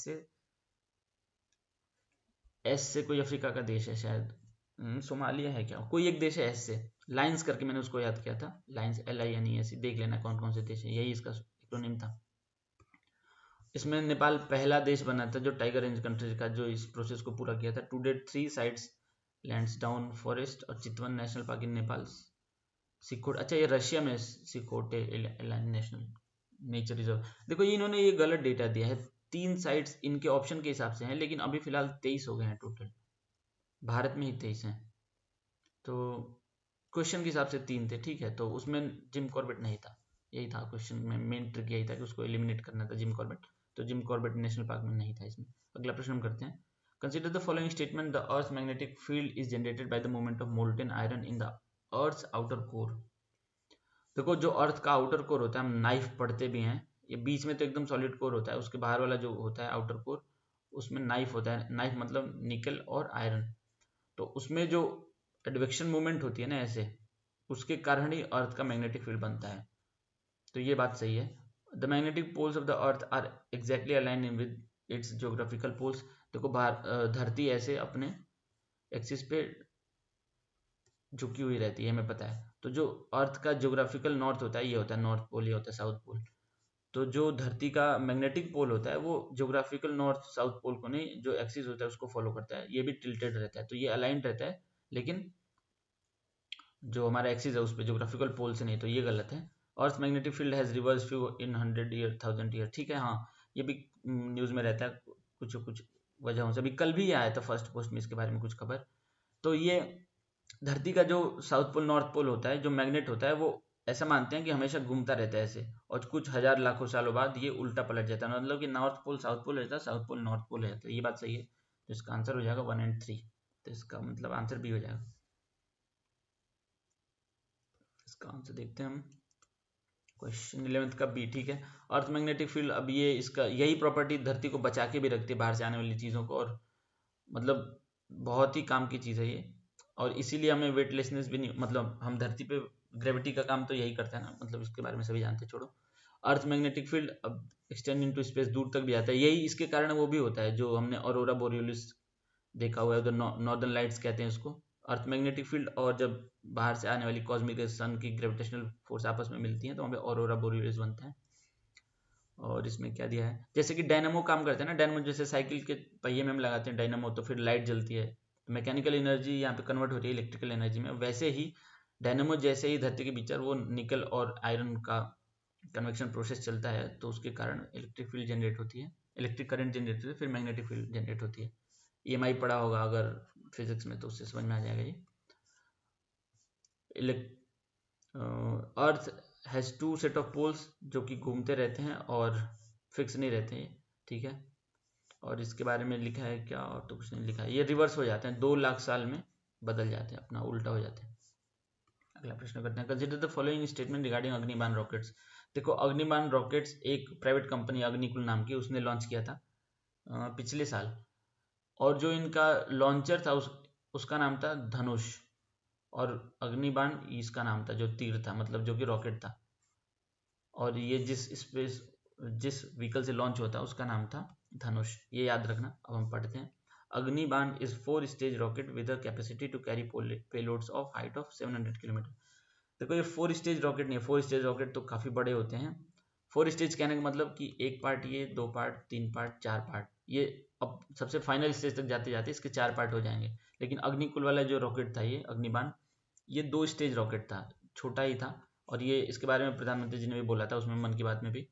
[SPEAKER 1] से कोई अफ्रीका का देश है शायद, सोमालिया है क्या, कोई एक देश है एस से, लाइन्स करके मैंने उसको याद किया था, लाइन्स LINES, देख लेना कौन कौन से देश है, यही इसका एक्रोनिम था। इसमें नेपाल पहला देश बना था जो टाइगर रेंज कंट्री का जो इस प्रोसेस को पूरा किया था। To date 3 sites Lansdowne forest और चितवन नेशनल पार्क इन नेपाल, सिकोट, अच्छा ये रशिया में सिकोटे नेशनल नेचर रिजर्व। देखो ये इन्होंने ये गलत डेटा दिया है, 3 साइट्स इनके ऑप्शन के हिसाब से हैं, लेकिन अभी फिलहाल 23 हो गए हैं टोटल, भारत में ही 23 हैं। तो क्वेश्चन के हिसाब से 3 थे, ठीक है, तो उसमें जिम कॉर्बेट नहीं था, यही था क्वेश्चन में मेन ट्रिक, यही था कि उसको एलिमिनेट करना था जिम कॉर्बेट, तो जिम कॉर्बेट नेशनल पार्क में नहीं था इसमें। अगला प्रश्न हम करते हैं, consider the following statement, the earth magnetic field is generated by the movement of molten iron in the earth outer core. देखो जो अर्थ का आउटर कोर होता है, हम नाइफ पढ़ते भी हैं, ये बीच में तो एकदम सॉलिड कोर होता है, उसके बाहर वाला जो होता है आउटर कोर, उसमें नाइफ होता है, नाइफ मतलब निकल और आयरन। तो उसमें जो एडवेक्शन मूवमेंट होती है ना ऐसे, उसके कारण ही अर्थ का मैग्नेटिक फील्ड बनता है। तो ये बात सही है। The magnetic poles of the earth are exactly align with its geographical poles. देखो धरती ऐसे अपने एक्सिस पे झुकी हुई रहती है, हमें पता है। तो जो अर्थ का ज्योग्राफिकल नॉर्थ होता है, ये होता है नॉर्थ पोल, ये होता है साउथ पोल। तो जो धरती का मैग्नेटिक पोल होता है वो ज्योग्राफिकल नॉर्थ साउथ पोल को नहीं, जो एक्सिस होता है उसको फॉलो करता है, ये भी टिल्टेड रहता है, तो ये अलाइंड रहता है, लेकिन जो हमारा एक्सिस है उस पर ज्योग्राफिकल पोल से नहीं, तो ये गलत है। Earth magnetic field has reverse few in 100 year 1000 year, ठीक है, हाँ ये भी न्यूज़ में रहता है कुछ कुछ वजहों से। अभी कल भी आया था फर्स्ट पोस्ट में इसके बारे में कुछ खबर। तो ये धरती का जो साउथ पोल नॉर्थ पोल होता है, जो मैग्नेट होता है, वो ऐसा मानते हैं कि हमेशा घूमता रहता है ऐसे, और कुछ हजार लाखों सालों बाद ये उल्टा पलट जाता है, मतलब कि नॉर्थ पोल साउथ पोल रहता है, साउथ पोल नॉर्थ पोल रहता है। ये बात सही है, तो इसका आंसर हो जाएगा 1 और 3, तो इसका मतलब आंसर भी हो जाएगा। इसका आंसर देखते हैं हम, क्वेश्चन 11th का बी, ठीक है। अर्थ मैग्नेटिक फील्ड, अब ये इसका यही प्रॉपर्टी धरती को बचा के भी रखती है बाहर से आने वाली चीज़ों को, और मतलब बहुत ही काम की चीज़ है ये, और इसीलिए हमें वेटलेसनेस भी नहीं, मतलब हम धरती पे ग्रेविटी का काम तो यही करते हैं ना, मतलब इसके बारे में सभी जानते हैं, छोड़ो। अर्थ मैग्नेटिक फील्ड अब एक्सटेंड इनटू स्पेस, दूर तक भी आता है, यही इसके कारण वो भी होता है जो हमने ऑरोरा बोरियोलिस देखा हुआ है, उधर नॉर्दर्न लाइट्स कहते हैं उसको। अर्थ मैग्नेटिक फील्ड और जब बाहर से आने वाली कॉस्मिक सन की ग्रेविटेशनल फोर्स आपस में मिलती हैं तो वहाँ पे ऑरोरा बोरियोलिस बनता है। और इसमें क्या दिया है, जैसे कि डायनामो काम करते हैं ना, डायनामो जैसे साइकिल के पहिए में हम लगाते हैं डायनामो, तो फिर लाइट जलती है, तो मैकेनिकल एनर्जी यहाँ पे कन्वर्ट होती है इलेक्ट्रिकल एनर्जी में। वैसे ही डायनामो जैसे ही धरती के भीतर वो निकल और आयरन का कन्वेक्शन प्रोसेस चलता है, तो उसके कारण इलेक्ट्रिक फील्ड जनरेट होती है, इलेक्ट्रिक करंट जनरेट होती है, फिर मैग्नेटिक फील्ड जनरेट होती है। EMI पढ़ा होगा अगर फिजिक्स में, तो उससे समझ में आ जाएगा ये। Earth has 2 set of poles, जो कि घूमते रहते हैं और फिक्स नहीं रहते हैं, ठीक है। और इसके बारे में लिखा है क्या, और तो कुछ नहीं लिखा है, ये रिवर्स हो जाते हैं, 2 लाख साल में बदल जाते हैं, अपना उल्टा हो जाते हैं। अगला प्रश्न करते हैं, consider the following statement regarding Agnibaan rockets. देखो अग्निबाण रॉकेट्स एक प्राइवेट कंपनी अग्निकुल नाम की, उसने लॉन्च किया था पिछले साल, और जो इनका लॉन्चर था उसका नाम था धनुष, और अग्निबाण इसका नाम था जो तीर था, मतलब जो कि रॉकेट था। और ये जिस व्हीकल से लॉन्च होता है उसका नाम था धनुष, ये याद रखना। अब हम पढ़ते हैं, Agnibaan is 4 stage rocket with a capacity to carry payloads of height of 700 kilometre. देखो ये 4 स्टेज रॉकेट नहीं है, 4 स्टेज रॉकेट तो काफ़ी बड़े होते हैं। 4 स्टेज कहने का मतलब कि एक पार्ट ये, 2 पार्ट, 3 पार्ट, 4 पार्ट, ये अब सबसे फाइनल स्टेज तक जाते जाते इसके 4 पार्ट हो जाएंगे। लेकिन अग्निकुल वाला जो रॉकेट था ये अग्निबाण, ये 2 स्टेज रॉकेट था, छोटा ही था, और ये इसके बारे में प्रधानमंत्री जी ने भी बोला था उसमें, मन की बात में भी।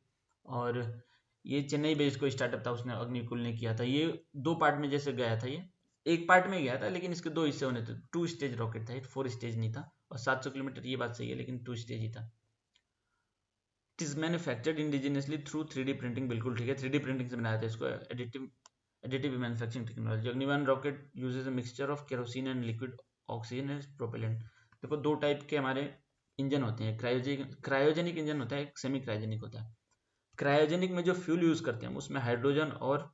[SPEAKER 1] और ये चेन्नई बेस्ड कोई स्टार्टअप था, उसने अग्निकुल ने किया था। ये 2 पार्ट में जैसे गया था, ये एक पार्ट में गया था लेकिन इसके 2 हिस्से होने थे। 2 स्टेज रॉकेट था, 4 स्टेज नहीं था। और 700 किलोमीटर, ये बात सही है, लेकिन 2 स्टेज ही था। It is manufactured indigenously through 3D printing, बिल्कुल ठीक है, 3D प्रिंटिंग से बनाया था इसको। Additive manufacturing technology. Agnibaan rocket uses a mixture of kerosene and liquid oxygen as propellant. देखो 2 टाइप के हमारे इंजन होते हैं, क्रायोजेनिक इंजन होता है, एक सेमी क्रायोजेनिक होता है। क्रायोजेनिक में जो फ्यूल यूज करते हैं उसमें हाइड्रोजन और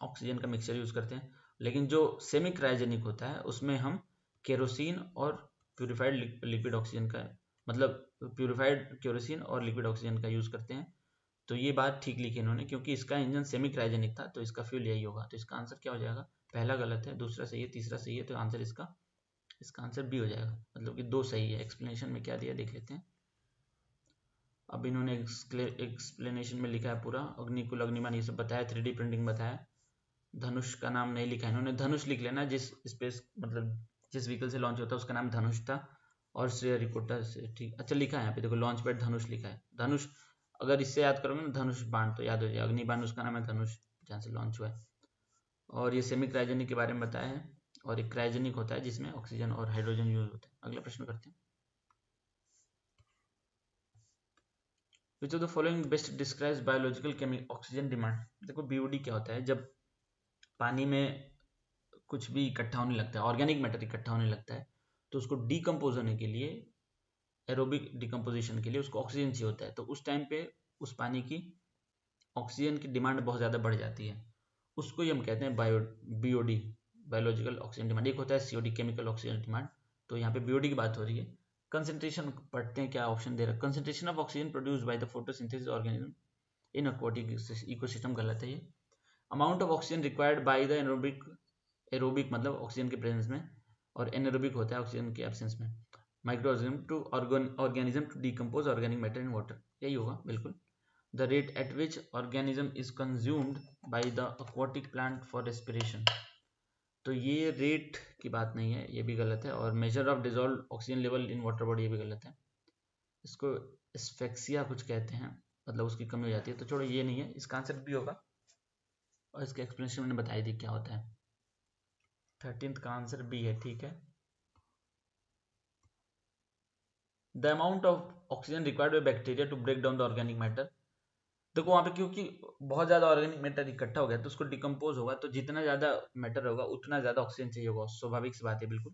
[SPEAKER 1] ऑक्सीजन का मिक्सचर यूज करते हैं, लेकिन जो सेमी क्रायोजेनिक होता है उसमें हम केरोसिन और प्यूरिफाइड लिक्विड ऑक्सीजन का, मतलब प्यूरिफाइड केरोसिन और लिक्विड ऑक्सीजन का यूज करते हैं। तो ये बात ठीक लिखी इन्होंने, क्योंकि इसका इंजन सेमी क्रायोजेनिक था तो इसका फ्यूल यही होगा। तो इसका आंसर क्या हो जाएगा? पहला गलत है, दूसरा सही है, तीसरा सही है, तो आंसर इसका आंसर बी हो जाएगा, मतलब कि 2 सही है। एक्सप्लेनेशन में क्या दिया देख लेते हैं। अब इन्होंने एक्सप्लेनेशन में लिखा है पूरा, अग्निकुल अग्निमान ये सब बताया, 3D प्रिंटिंग बताया। धनुष का नाम नहीं लिखा है इन्होंने, धनुष लिख लेना, जिस स्पेस मतलब जिस व्हीकल से लॉन्च होता है उसका नाम धनुष था। और श्रीहरिकोटा से, ठीक, अच्छा लिखा है यहाँ पे, देखो लॉन्च पैड धनुष लिखा है। धनुष अगर इससे याद करोगे ना, धनुष बाण, तो याद हो जाए, अग्निबाण उसका नाम है, धनुष जहाँ से लॉन्च हुआ है। और ये सेमी क्रायोजेनिक के बारे में बताया है, और एक क्रायोजेनिक होता है जिसमें ऑक्सीजन और हाइड्रोजन यूज होता है। अगला प्रश्न करते हैं। Which of the following best describes biological chemical oxygen demand. देखो बीओडी क्या होता है, जब पानी में कुछ भी इकट्ठा होने लगता है, ऑर्गेनिक मैटर इकट्ठा होने लगता है, तो उसको डीकम्पोज होने के लिए, एरोबिक डिकम्पोजिशन के लिए उसको ऑक्सीजन चाहिए होता है। तो उस टाइम पे उस पानी की ऑक्सीजन की डिमांड बहुत ज़्यादा बढ़ जाती है, उसको ही हम कहते हैं बीओडी, बायोलॉजिकल ऑक्सीजन डिमांड। एक होता है सीओडी, केमिकल ऑक्सीजन डिमांड। तो यहाँ पे बीओडी की बात हो रही है। कंसंट्रेशन पढ़ते हैं, क्या ऑप्शन दे रहा है। Concentration of oxygen produced by the photosynthesis organism in aquatic ecosystem, गलत है ये। Amount of oxygen required by the aerobic, aerobic मतलब ऑक्सीजन के प्रेजेंस में, और एनारोबिक होता है ऑक्सीजन के एब्सेंस में। Microorganism to decompose organic matter in water, यही होगा बिल्कुल। The rate at which organism is consumed by the aquatic plant for respiration, तो ये रेट की बात नहीं है, ये भी गलत है। और measure of dissolve oxygen level in water body, ये भी गलत है। इसको एस्फेक्सिया कुछ कहते हैं, मतलब उसकी कमी हो जाती है। तो छोड़ो, ये नहीं है, इसका आंसर भी होगा। और इसके एक्सप्लेनेशन मैंने बताई थी क्या होता है। 13th का आंसर बी है, ठीक है। The amount of oxygen required by bacteria to break down the organic matter. देखो वहाँ पे क्योंकि बहुत ज़्यादा ऑर्गेनिक मैटर इकट्ठा हो गया तो उसको डिकम्पोज होगा, तो जितना ज़्यादा मैटर होगा उतना ज़्यादा ऑक्सीजन चाहिए होगा, स्वाभाविक सी बात है बिल्कुल।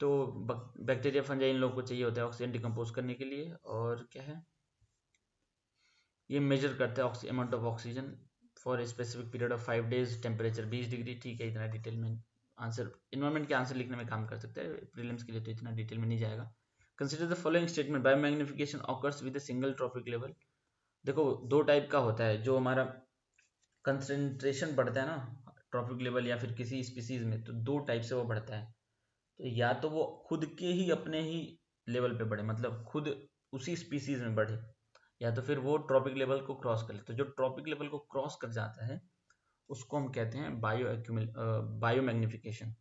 [SPEAKER 1] तो बैक्टीरिया फंजाई इन लोगों को चाहिए होता है ऑक्सीजन डिकम्पोज करने के लिए। और क्या है, ये मेजर करता है amount of oxygen for a specific period of 5 days, temperature 20 degree, ठीक है। इतना डिटेल में आंसर, इन्वायरमेंट के आंसर लिखने में काम कर सकते हैं, प्रीलिम्स के लिए तो इतना डिटेल में नहीं जाएगा। Consider the following statement, biomagnification occurs with a single trophic level. देखो 2 टाइप का होता है, जो हमारा कंसंट्रेशन बढ़ता है ना ट्रॉपिक लेवल या फिर किसी स्पीसीज में, तो 2 टाइप से वो बढ़ता है। तो या तो वो खुद के ही अपने ही लेवल पे बढ़े, मतलब खुद उसी स्पीसीज में बढ़े, या तो फिर वो ट्रॉपिक लेवल को क्रॉस कर ले। तो जो ट्रॉपिक लेवल को क्रॉस कर जाता है उसको हम कहते हैं बायोमैग्निफिकेशन।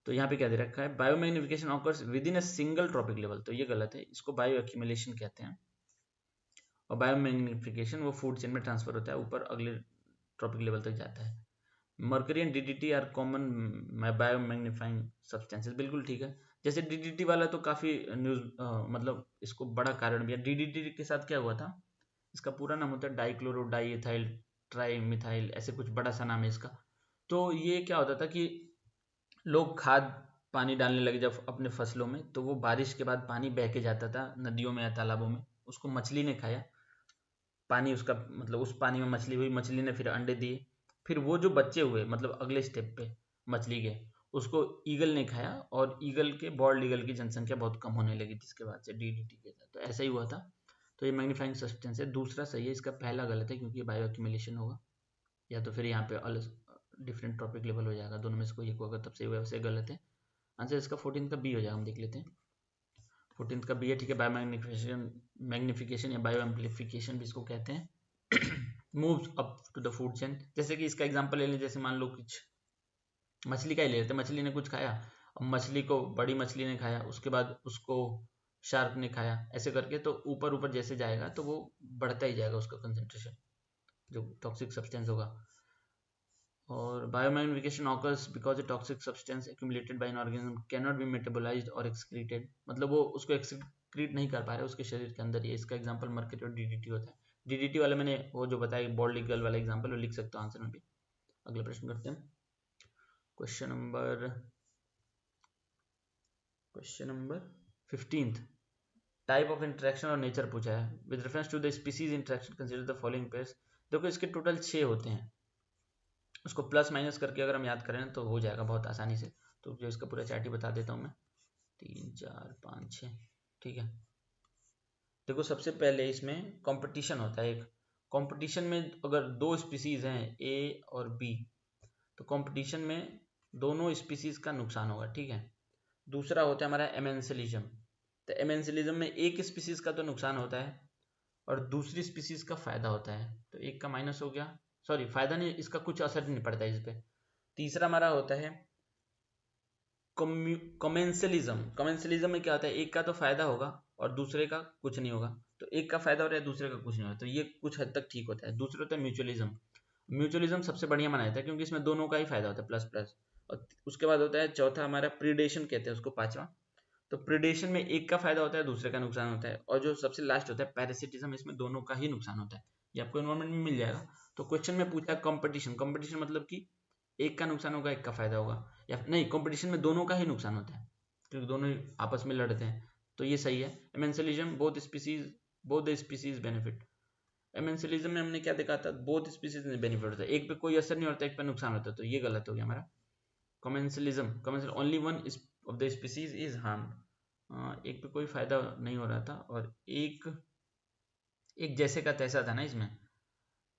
[SPEAKER 1] तो यहाँ पे क्या दे रखा है, biomagnification occurs with in a single trophic level, तो ये गलत है, इसको बायो एक्यूमुलेशन कहते हैं। और बायोमैग्निफिकेशन वो फूड चेन में ट्रांसफर होता है, ऊपर अगले ट्रॉपिक लेवल तक जाता है। Mercury and DDT are common biomagnifying substances, बिल्कुल ठीक है। जैसे डीडीटी वाला तो काफी न्यूज, मतलब इसको बड़ा कारण भी है। डीडीटी के साथ क्या हुआ था, इसका पूरा नाम होता है डाइक्लोरो डाइएथाइल ट्राई मिथाइल, ऐसे कुछ बड़ा सा नाम है इसका। तो ये क्या होता था कि लोग खाद पानी डालने लगे जब अपने फसलों में, तो वो बारिश के बाद पानी बह के जाता था नदियों में या तालाबों में, उसको मछली ने खाया, पानी उसका मतलब उस पानी में मछली हुई, मछली ने फिर अंडे दिए, फिर वो जो बच्चे हुए मतलब अगले स्टेप पे मछली के, उसको ईगल ने खाया, और ईगल के बॉल्ड ईगल की जनसंख्या बहुत कम होने लगी, जिसके बाद से डीडीटी के साथ तो ऐसा ही हुआ था। तो ये मैग्नीफाइंग सब्सटेंस है, दूसरा सही है, इसका पहला गलत है क्योंकि बायो एक्यूमुलेशन होगा, या तो फिर यहाँ पे अलग डिफरेंट टॉपिक लेवल हो जाएगा, दोनों में से कोई एक होगा, तब सही हुआ, वैसे गलत है। आंसर इसका 14 का बी हो जाएगा, हम देख लेते हैं। 14 का बी है, ठीक है। बायो मैग्निफिकेशन या बायो एम्प्लीफिकेशन भी इसको कहते हैं। Moves up to the food chain, जैसे कि इसका एग्जांपल ले लें, जैसे मान लो कुछ मछली का ही ले लेते हैं, मछली ने कुछ खाया, अब मछली को बड़ी मछली ने खाया, उसके बाद उसको शार्क ने खाया, ऐसे करके तो ऊपर ऊपर जैसे जाएगा तो वो बढ़ता ही जाएगा उसका कंसेंट्रेशन, जो टॉक्सिक सब्सटेंस होगा। और biomagnification occurs because a toxic substance accumulated by an organism cannot be metabolized और एक्सक्रीटेड, मतलब वो उसको एक्सक्रीट नहीं कर पा रहे उसके शरीर के अंदर ही। इसका एग्जांपल मर्क्यूरी और डीडीटी होता है। डीडीटी वाले मैंने वो जो बताया बॉल्ड ईगल वाला एग्जांपल वो लिख सकता हूँ आंसर में भी। अगला प्रश्न करते हैं, question number 15th type of interaction और नेचर पूछा है। With reference to the species interaction consider the following pairs. देखो इसके टोटल 6 होते हैं, उसको प्लस माइनस करके अगर हम याद करें तो हो जाएगा बहुत आसानी से। तो जो इसका पूरा चार्ट ही बता देता हूँ मैं, 3 4 5 6, ठीक है। देखो सबसे पहले इसमें कंपटीशन होता है। एक कंपटीशन में अगर दो स्पीसीज हैं ए और बी, तो कंपटीशन में दोनों स्पीसीज का नुकसान होगा, ठीक है। दूसरा होता है हमारा एमेंसिलिज्म। तो एमेंसिलिज्म में एक स्पीसीज का तो नुकसान होता है और दूसरी स्पीसीज का फायदा होता है, तो एक का माइनस हो गया, सॉरी फायदा नहीं, इसका कुछ असर नहीं पड़ता इस पे। तीसरा हमारा होता है कमेंसलिज्म। कमेंसलिज्म में क्या होता है, एक का तो फायदा होगा और दूसरे का कुछ नहीं होगा, तो एक का फायदा हो रहा है दूसरे का कुछ नहीं होगा, तो ये कुछ हद तक ठीक होता है। दूसरा होता है म्यूचुअलिज्म। म्यूचुअलिज्म सबसे बढ़िया माना जाता है क्योंकि इसमें दोनों का ही फायदा होता है, प्लस प्लस। और उसके बाद होता है चौथा हमारा प्रीडेशन कहते हैं उसको, पांचवा। तो प्रीडेशन में एक का फायदा होता है दूसरे का नुकसान होता है। और जो सबसे लास्ट होता है पैरासिटिज्म, इसमें दोनों का ही नुकसान होता है। ये आपको एनवायरमेंट में मिल जाएगा। तो क्वेश्चन में पूछा कंपटीशन, कंपटीशन मतलब कि एक का नुकसान होगा एक का फायदा होगा, या नहीं कंपटीशन में दोनों का ही नुकसान होता है क्योंकि दोनों ही आपस में लड़ते हैं, तो ये सही है। Amensalism both the species benefit. Amensalism में हमने क्या देखा था, बोथ स्पीसीज में बेनिफिट होता है, एक पे कोई असर नहीं होता एक पे नुकसान होता है, तो ये गलत हो गया हमारा। Commensalism only one of the species is harmed, एक पे कोई फायदा नहीं हो रहा था और एक जैसे का तैसा था ना इसमें,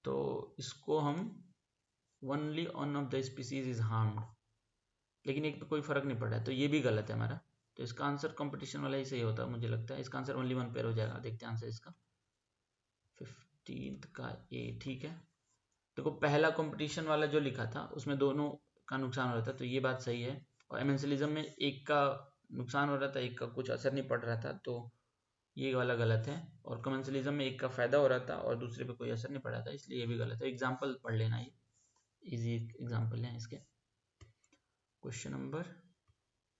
[SPEAKER 1] तो इसको हम only one of the species is harmed, लेकिन एक पे कोई फर्क नहीं पड़ रहा है, तो ये भी गलत है हमारा। तो इसका आंसर कंपटीशन वाला ही सही होता है मुझे लगता है। इसका आंसर ओनली वन पेयर हो जाएगा। देखते हैं आंसर इसका 15th का ए, ठीक है। देखो पहला कंपटीशन वाला जो लिखा था उसमें दोनों का नुकसान हो रहा था, तो ये बात सही है। और एमेंसिलिज्म में एक का नुकसान हो रहा था एक का कुछ असर नहीं पड़ रहा था, तो ये वाला गलत है। और कमेंसलिज्म में एक का फायदा हो रहा था और दूसरे पे कोई असर नहीं पड़ा था, इसलिए ये भी गलत है। एग्जाम्पल पढ़ लेना, ये इजी एग्जाम्पल है इसके। क्वेश्चन नंबर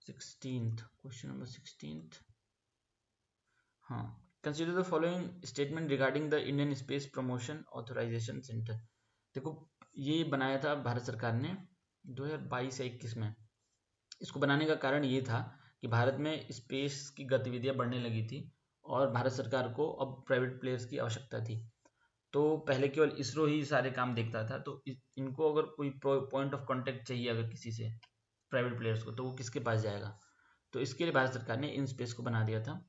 [SPEAKER 1] 16th, हाँ, consider the following statement regarding the Indian Space Promotion Authorization Centre. देखो ये बनाया था भारत सरकार ने 2022 या 21 में। इसको बनाने का कारण ये था कि भारत में स्पेस की गतिविधियां बढ़ने लगी थी और भारत सरकार को अब प्राइवेट प्लेयर्स की आवश्यकता थी। तो पहले केवल इसरो ही सारे काम देखता था, तो इनको अगर कोई पॉइंट ऑफ कांटेक्ट चाहिए अगर किसी से प्राइवेट प्लेयर्स को, तो वो किसके पास जाएगा। तो इसके लिए भारत सरकार ने इन स्पेस को बना दिया था।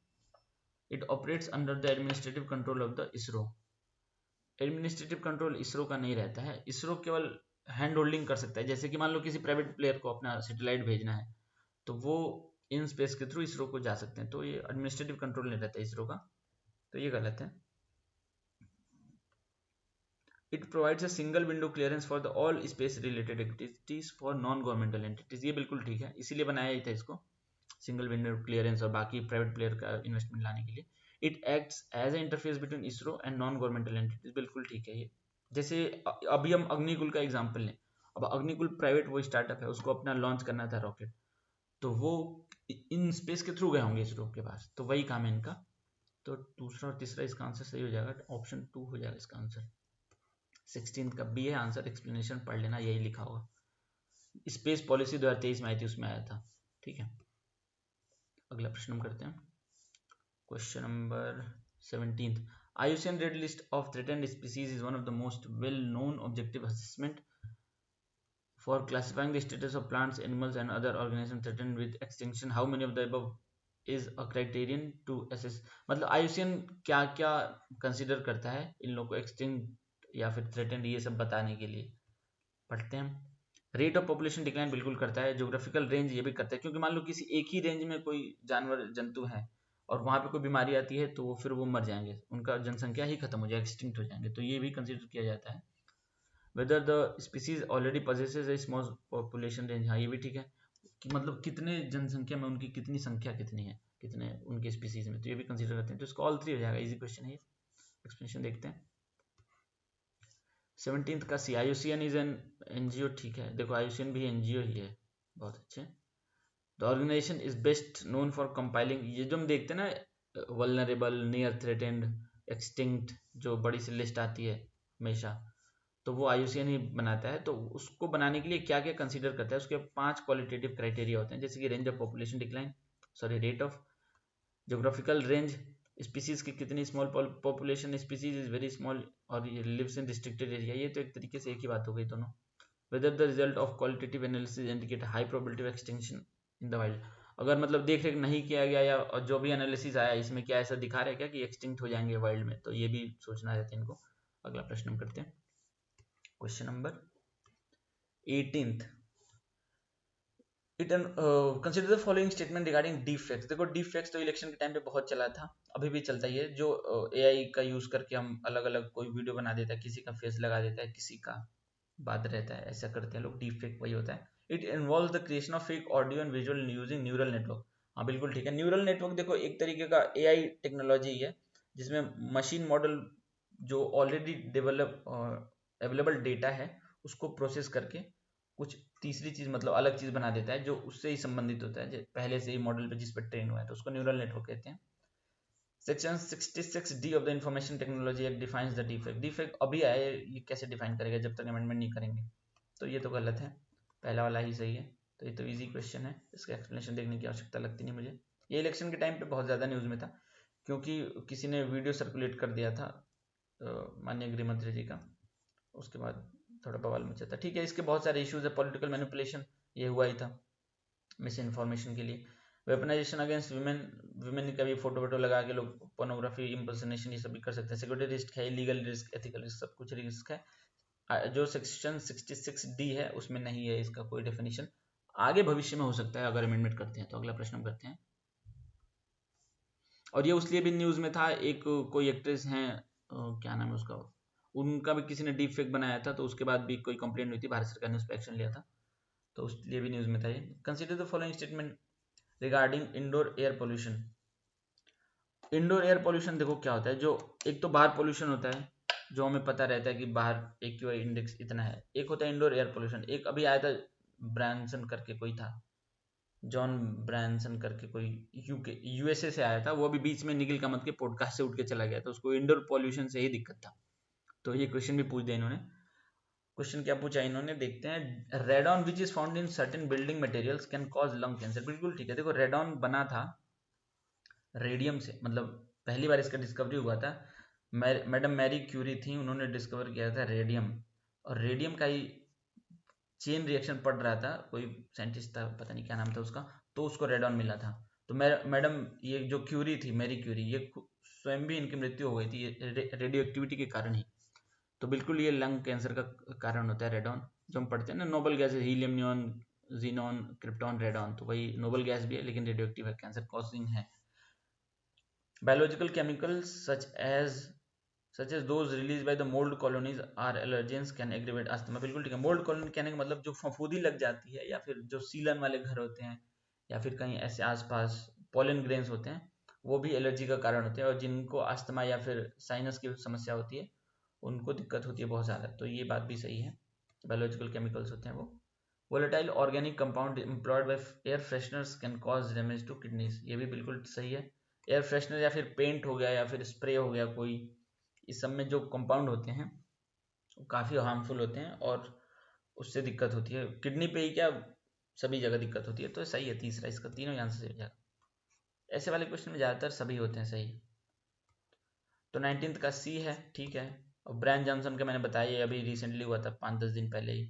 [SPEAKER 1] It operates under the administrative control of the ISRO. Administrative control ISRO का नहीं रहता है, इसरो केवल हैंड होल्डिंग कर सकता है। जैसे कि मान लो किसी प्राइवेट प्लेयर को अपना सैटेलाइट भेजना है तो वो इन स्पेस के थ्रू इसरो को जा सकते हैं, तो ये एडमिनिस्ट्रेटिव कंट्रोल नहीं रहता है इसरो का, तो ये गलत है। It provides a single window clearance for the all space related activities for non governmental entities, ये बिल्कुल ठीक है, इसीलिए बनाया ही था इसको, सिंगल विंडो क्लियरेंस और बाकी प्राइवेट प्लेयर का इन्वेस्टमेंट लाने के लिए। It acts as a interface between ISRO and non governmental entities, बिल्कुल ठीक है ये। जैसे अभी हम अग्निकुल का एग्जाम्पल लें, अब अग्निकुल प्राइवेट वो स्टार्टअप है, उसको अपना लॉन्च करना था रॉकेट, तो वो इन स्पेस के थ्रू गए होंगे इसरो के पास, तो वही काम है इनका। तो दूसरा और तीसरा इसका आंसर सही हो जाएगा, ऑप्शन 2 हो जाएगा इसका आंसर। 16th का बी है आंसर, एक्सप्लेनेशन पढ़ लेना, यही लिखा होगा। स्पेस पॉलिसी 2023 में आई थी, उसमें आया था, ठीक है। अगला प्रश्न हम करते हैं, question number 17th। IUCN Red List of Threatened Species is one of the most well-known objective assessment for classifying the status of plants, animals, and other organisms threatened with extinction. How many of the above is a criterion to assess? मतलब IUCN क्या क्या consider करता है इन लोगों को extinct या फिर threatened, ये सब बताने के लिए। पढ़ते हैं। रेट ऑफ पॉपुलेशन डिक्लाइन बिल्कुल करता है। ज्योग्राफिकल रेंज ये भी करता है, क्योंकि मान लो किसी एक ही रेंज में कोई जानवर जंतु है और वहाँ पे कोई बीमारी आती है तो फिर वो मर जाएंगे, उनका जनसंख्या ही खत्म हो जाएगी, एक्सटिंक्ट हो जाएंगे, तो ये भी कंसिडर किया जाता है। Whether the species already possesses a small population range, हाँ ये भी ठीक है। कि मतलब कितने जनसंख्या में उनकी कितनी संख्या कितनी है, कितने उनके स्पीसीज में, तो ये भी कंसीडर करते हैं। तो इसको ऑल 3 हो जाएगा, इजी क्वेश्चन है ये। एक्सप्लेनेशन देखते हैं। 17th का सी, IUCN इज एन NGO, ठीक है, देखो IUCN भी NGO ही है, बहुत अच्छे। The organization is best known for compiling, ये जो हम देखते हैं ना, वल्नरेबल, नियर थ्रेटेंड, एक्सटिंक्ट, जो बड़ी सी लिस्ट आती है हमेशा, तो वो IUCN ही बनाता है। तो उसको बनाने के लिए क्या क्या कंसीडर करता है, उसके 5 क्वालिटेटिव क्राइटेरिया होते हैं, जैसे कि range of population decline, sorry rate of, geographical range, species की कितनी small population, species is very small, और ये लिव्स इन रिस्ट्रिक्टेड एरिया, ये तो एक तरीके से एक ही बात हो गई दोनों। Whether the result of qualitative analysis indicate high probability of extinction in the wild, अगर मतलब देख रेख नहीं किया गया या जो भी एनालिसिस आया इसमें क्या ऐसा दिखा रहा है क्या कि एक्सटिंक्ट हो जाएंगे वाइल्ड में, तो ये भी सोचना रहता है इनको। अगला प्रश्न हम करते हैं, question number 18th। It consider the following statement regarding deep fakes. देखो डीप फेक्स तो इलेक्शन के टाइम पे बहुत चला था, अभी भी चलता ही है, जो AI का यूज करके हम अलग अलग कोई वीडियो बना देता है, किसी का फेस लगा देता है, किसी का बाद रहता है, ऐसा करते हैं लोग, डीप फेक वही होता है। It involve the creation of fake audio and visual using neural network. हाँ बिल्कुल ठीक है, न्यूरल नेटवर्क देखो एक तरीके का AI टेक्नोलॉजी है, जिसमें मशीन मॉडल जो ऑलरेडी डेवलप अवेलेबल डेटा है उसको प्रोसेस करके कुछ तीसरी चीज मतलब अलग चीज बना देता है जो उससे ही संबंधित होता है, पहले से ही मॉडल पे जिस पर ट्रेन हुआ है, तो उसको न्यूरल नेटवर्क कहते हैं। Section 66D of the information technology act defines the defect. Defect अभी आए, ये कैसे डिफाइन करेगा जब तक अमेंडमेंट नहीं करेंगे, तो ये तो गलत है, पहला वाला ही सही है। तो ये तो इजी क्वेश्चन है, इसका एक्सप्लेनेशन देखने की आवश्यकता लगती नहीं मुझे। ये इलेक्शन के टाइम पे बहुत ज़्यादा न्यूज़ में था, क्योंकि किसी ने वीडियो सर्कुलेट कर दिया था माननीय गृह मंत्री जी का, उसके बाद थोड़ा बवाल मचा था। ठीक है, इसके बहुत सारे इश्यूज है, पॉलिटिकल मैनिपुलेशन ये हुआ ही था मिस इन्फॉर्मेशन के लिए। वेपनाइजेशन अगेंस्ट वुमेन, वुमेन का भी फोटो वोटो लगा के लोग पोर्नोग्राफी, इम्पर्सनेशन ये सब भी कर सकते हैं। सिक्योरिटी रिस्क है, लीगल रिस्क, एथिकल रिस्क, सब कुछ रिस्क है। जो सेक्शन 66D है उसमें नहीं है इसका कोई डेफिनेशन, आगे भविष्य में हो सकता है अगर अमेंडमेंट करते हैं तो। अगला प्रश्न हम करते हैं, और ये उसलिए भी न्यूज में था, एक कोई एक्ट्रेस हैं, क्या नाम है उसका, उनका भी किसी ने डीप फेक बनाया था, तो उसके बाद भी कोई कंप्लेंट हुई थी, भारत सरकार ने उस पर एक्शन लिया था, तो उसलिए भी न्यूज में था ये। Consider the following statement regarding indoor air pollution. Indoor air pollution देखो क्या होता है, जो एक तो बाहर पोल्यूशन होता है जो हमें पता रहता है कि बाहर AQI इंडेक्स इतना है, एक होता है इंडोर एयर पोल्यूशन। एक अभी आया था ब्रांसन करके कोई था, जॉन ब्रांसन करके कोई, USA से आया था, वो अभी बीच में निखिल कामत के पॉडकास्ट से उठ के चला गया था, उसको इंडोर पोल्यूशन से ही दिक्कत था, तो ये क्वेश्चन भी पूछ दिया इन्होंने। क्वेश्चन क्या पूछा इन्होंने, देखते हैं। Radon which is found in certain building materials can cause lung cancer. बिल्कुल ठीक है, देखो रेडॉन बना था रेडियम से, मतलब पहली बार इसका डिस्कवरी हुआ था, मैडम मैरी क्यूरी थी, उन्होंने डिस्कवर किया था रेडियम, और रेडियम का ही चेन रिएक्शन पढ़ रहा था कोई साइंटिस्ट था, पता नहीं क्या नाम था उसका, तो उसको रेडॉन मिला था। तो मैडम ये जो क्यूरी थी, मैरी क्यूरी, ये स्वयं भी इनकी मृत्यु हो गई थी रेडियो एक्टिविटी के कारण ही। तो बिल्कुल ये लंग कैंसर का कारण होता है रेडॉन, जो हम पढ़ते हैं ना noble gas, helium, neon, xenon, krypton, radon, तो वही नोबल गैस भी है लेकिन रेडियो एक्टिव है, कैंसर कॉजिंग है। Biological chemicals such as those released by the mold colonies are allergens can aggravate asthma। बिल्कुल ठीक है, मोल्ड कॉलोनी कहने का मतलब जो फफूंदी लग जाती है, या फिर जो सीलन वाले घर होते हैं, या फिर कहीं ऐसे आसपास पॉलन ग्रेन्स होते हैं, वो भी एलर्जी का कारण होते हैं, और जिनको अस्थमा या फिर साइनस की समस्या होती है उनको दिक्कत होती है बहुत ज़्यादा, तो ये बात भी सही है। बायोलॉजिकल केमिकल्स होते हैं वो। Volatile organic compound employed by air fresheners can cause damage to kidneys, ये भी बिल्कुल सही है। एयर फ्रेशनर या फिर पेंट हो गया या फिर स्प्रे हो गया कोई, इस सब में जो कंपाउंड होते हैं वो काफ़ी हार्मफुल होते हैं और उससे दिक्कत होती है, किडनी पे ही क्या सभी जगह दिक्कत होती है, तो सही है तीसरा, इसका तीनों ही आंसर सही हो जाएगा। ऐसे वाले क्वेश्चन में ज़्यादातर सभी होते हैं सही। तो 19th का C है, ठीक है। और ब्रायन जॉनसन का मैंने बताया, अभी रिसेंटली हुआ था 5-10 दिन पहले ही,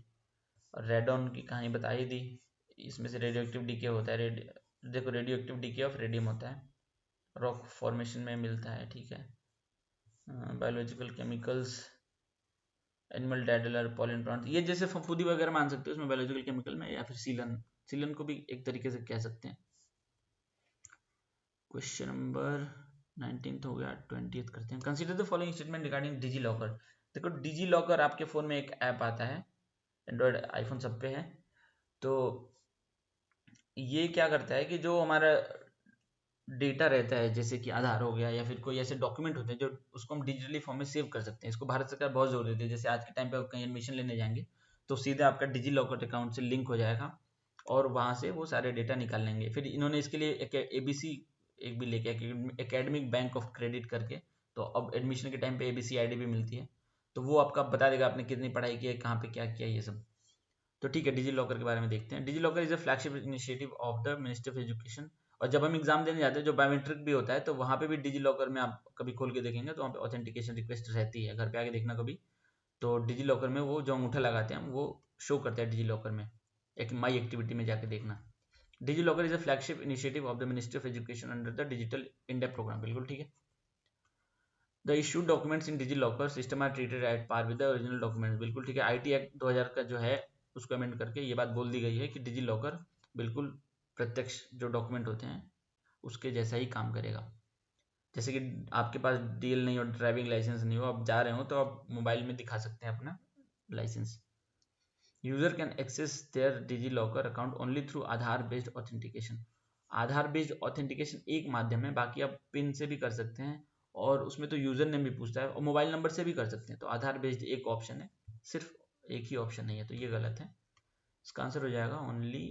[SPEAKER 1] और रेडॉन की कहानी बता ही दी। इसमें से रेडियो एक्टिव डीके होता है, देखो radioactive decay of radium होता है, रॉक फॉर्मेशन में मिलता है, ठीक है। Biological chemicals, animal dander, pollen plant, ये जैसे फफूदी वगैरह मान सकते हो इसमें बायोलॉजिकल केमिकल में, या फिर सीलन, सीलन को भी एक तरीके से कह सकते हैं। क्वेश्चन नंबर 19th हो गया, 20th करते हैं। Consider the following statement regarding DigiLocker. देखो डिजी लॉकर आपके फ़ोन में एक ऐप आता है, एंड्रॉयड आईफोन सब पे है, तो ये क्या करता है कि जो हमारा डेटा रहता है जैसे कि आधार हो गया या फिर कोई ऐसे डॉक्यूमेंट होते हैं जो उसको हम डिजिटली फॉर्म में सेव कर सकते हैं, इसको भारत सरकार बहुत जोर देती है। जैसे आज के टाइम पे आप कहीं एडमिशन लेने जाएंगे तो सीधे आपका डिजी लॉकर अकाउंट से लिंक हो जाएगा और वहाँ से वो सारे डेटा निकाल लेंगे। फिर इन्होंने इसके लिए एक ABC एक भी लेके एकेडमिक बैंक ऑफ क्रेडिट करके, तो अब एडमिशन के टाइम पे ABC ID भी मिलती है, तो वो आपका बता देगा आपने कितनी पढ़ाई की है, कहाँ पे क्या किया, ये सब। तो ठीक है, डिजी लॉकर के बारे में देखते हैं। DigiLocker is a flagship initiative of the ministry of education. और जब हम एग्जाम देने जाते हैं जो बायोमेट्रिक भी होता है, तो वहाँ पे भी डिजी लॉकर में आप कभी खोल के देखेंगे तो वहाँ पे ऑथेंटिकेशन रिक्वेस्ट रहती है, घर पे आके देखना कभी। तो डिजी लॉकर में वो जो अंगूठा लगाते हैं वो शो करता है डिजी लॉकर में, एक माई एक्टिविटी में जाके देखना। DigiLocker is a flagship initiative of the ministry of education under the digital India programme. बिल्कुल ठीक है। The issue documents in DigiLocker system are treated at par with the original documents. बिल्कुल ठीक है। IT act 2000 का जो है उसको अमेंड करके ये बात बोल दी गई है कि डिजी लॉकर बिल्कुल प्रत्यक्ष जो डॉक्यूमेंट होते हैं उसके जैसा ही काम करेगा। जैसे कि आपके पास DL नहीं हो, ड्राइविंग लाइसेंस नहीं हो, आप जा रहे हो तो आप मोबाइल में दिखा सकते हैं अपना licence. User can access their DigiLocker account only through Aadhaar based authentication. Aadhaar based authentication एक माध्यम है, बाकी आप पिन से भी कर सकते हैं और उसमें तो यूजर नेम भी पूछता है और मोबाइल नंबर से भी कर सकते हैं। तो आधार बेस्ड एक ऑप्शन है, सिर्फ एक ही ऑप्शन नहीं है, तो ये गलत है। इसका आंसर हो जाएगा ओनली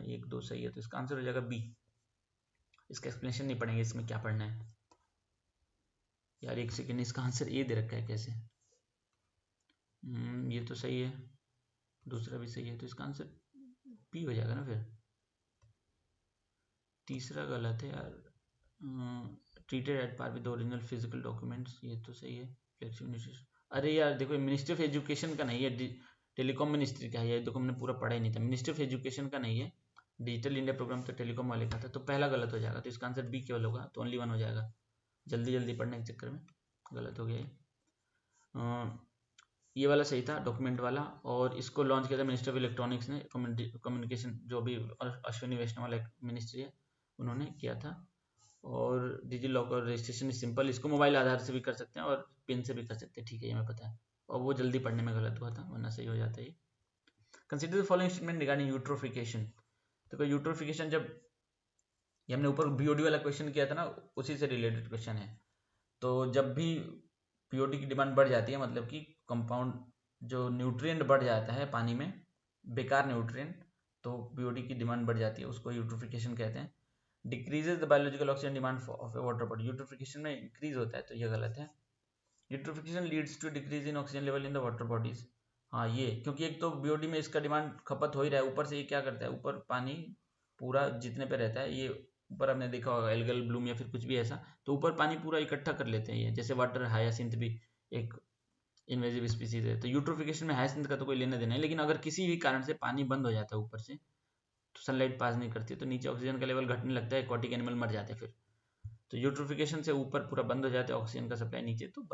[SPEAKER 1] 1 2 सही है, तो इसका आंसर हो जाएगा B। इसका एक्सप्लेनेशन नहीं पढ़ेंगे, इसमें क्या पढ़ना है यार, एक सेकेंड, इसका आंसर A दे रखा है कैसे? ये तो सही है, दूसरा भी सही है, तो इसका आंसर B हो जाएगा ना। फिर तीसरा गलत है यार, treated at par with original physical documents, ये तो सही है। फ्लेक्सिबिलिटी, अरे यार देखो, मिनिस्ट्री ऑफ एजुकेशन का नहीं है, टेलीकॉम मिनिस्ट्री का है। ये देखो, हमने पूरा पढ़ा ही नहीं था। मिनिस्ट्री ऑफ एजुकेशन का नहीं है, डिजिटल इंडिया प्रोग्राम तो टेलीकॉम वाले का था, तो पहला गलत हो जाएगा। तो इसका आंसर B केवल होगा, तो ओनली 1 हो जाएगा। जल्दी जल्दी पढ़ने के चक्कर में गलत हो गया ये वाला सही था, डॉक्यूमेंट वाला। और इसको लॉन्च किया था मिनिस्टर ऑफ इलेक्ट्रॉनिक्स ने, कम्युनिकेशन जो भी अश्विनी वैष्णव वाला मिनिस्ट्री है उन्होंने किया था। और digi locker registration is simple, इसको मोबाइल आधार से भी कर सकते हैं और पिन से भी कर सकते हैं। ठीक है, ये मैं पता है, और वो जल्दी पढ़ने में गलत हुआ था, वरना सही हो जाता है। Consider the following statement regarding eutrophication. तो यूट्रोफिकेशन, जब ये हमने ऊपर BOD वाला क्वेश्चन किया था ना, उसी से रिलेटेड क्वेश्चन है। तो जब भी POD की डिमांड बढ़ जाती है, मतलब कि कंपाउंड जो न्यूट्रिएंट बढ़ जाता है पानी में, बेकार न्यूट्रिएंट, तो POD की डिमांड बढ़ जाती है, उसको यूट्रोफिकेशन कहते हैं। Decreases the biological oxygen demand of a water body. Eutrophication में इंक्रीज होता है, तो ये गलत है। Eutrophication leads to decrease in oxygen level in the water bodies. हाँ, ये क्योंकि एक तो BOD में इसका डिमांड खपत हो ही रहा है, ऊपर से ये क्या करता है, ऊपर पानी पूरा जितने पे रहता है, ये ऊपर आपने देखा होगा एल्गल ब्लूम या फिर कुछ भी ऐसा, तो ऊपर पानी पूरा इकट्ठा कर लेते हैं ये। जैसे वाटर हायासिंथ भी एक इन्वेजिव स्पीसीज है, तो यूट्रोफिकेशन में हायासिंथ का तो कोई लेना देना है, लेकिन अगर किसी भी कारण से पानी बंद हो जाता है ऊपर से, तो सनलाइट पास नहीं करती, तो नीचे ऑक्सीजन का लेवल घटने लगता है, एक्वाटिक एनिमल मर जाते हैं फिर। तो यूट्रोफिकेशन से ऊपर पूरा बंद हो जाता है ऑक्सीजन का सप्लाई, नीचे तो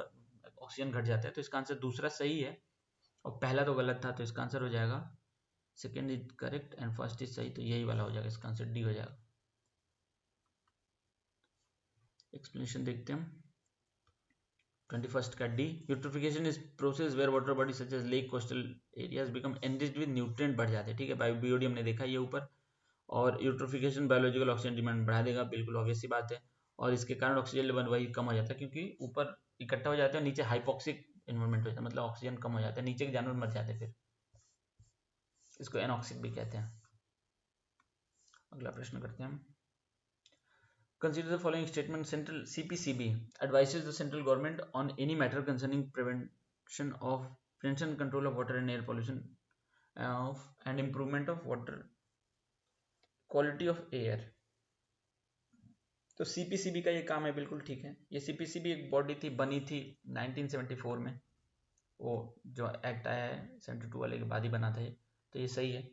[SPEAKER 1] ऑक्सीजन घट जाता है। तो इसका आंसर दूसरा सही है और पहला तो गलत था, तो इसका आंसर हो जाएगा second is correct and first is सही, तो यही वाला हो जाएगा, इसका आंसर D हो जाएगा। एक्सप्लेनेशन देखते हैं हम 21st का D। Eutrophication is process where water body such as lake coastal areas become enriched with nutrient बढ़ जाते हैं। ठीक है, बायो BOD हमने देखा ये ऊपर। और यूट्रोफिकेशन बायोलॉजिकल ऑक्सीजन डिमांड बढ़ा देगा, बिल्कुल ऑब्वियस सी बात है। और इसके कारण ऑक्सीजन लेवल वही कम हो जाता है, क्योंकि ऊपर इकट्ठा हो जाता है, नीचे हाइपोक्सिक एनवायरमेंट हो जाता है, मतलब ऑक्सीजन कम हो जाता है, नीचे के जानवर मर जाते हैं फिर, इसको एनॉक्सिक भी कहते हैं। अगला प्रश्न करते हैं हम। Consider the following statement. Central CPCB advises the central government on any matter concerning prevention and control of water and air pollution and improvement of water quality of air. तो CPCB का ये काम है, बिल्कुल ठीक है। ये CPCB एक बॉडी थी, बनी थी 1974 में, वो जो एक्ट आया है 72 वाले के बाद ही बना था ये, तो ये सही है।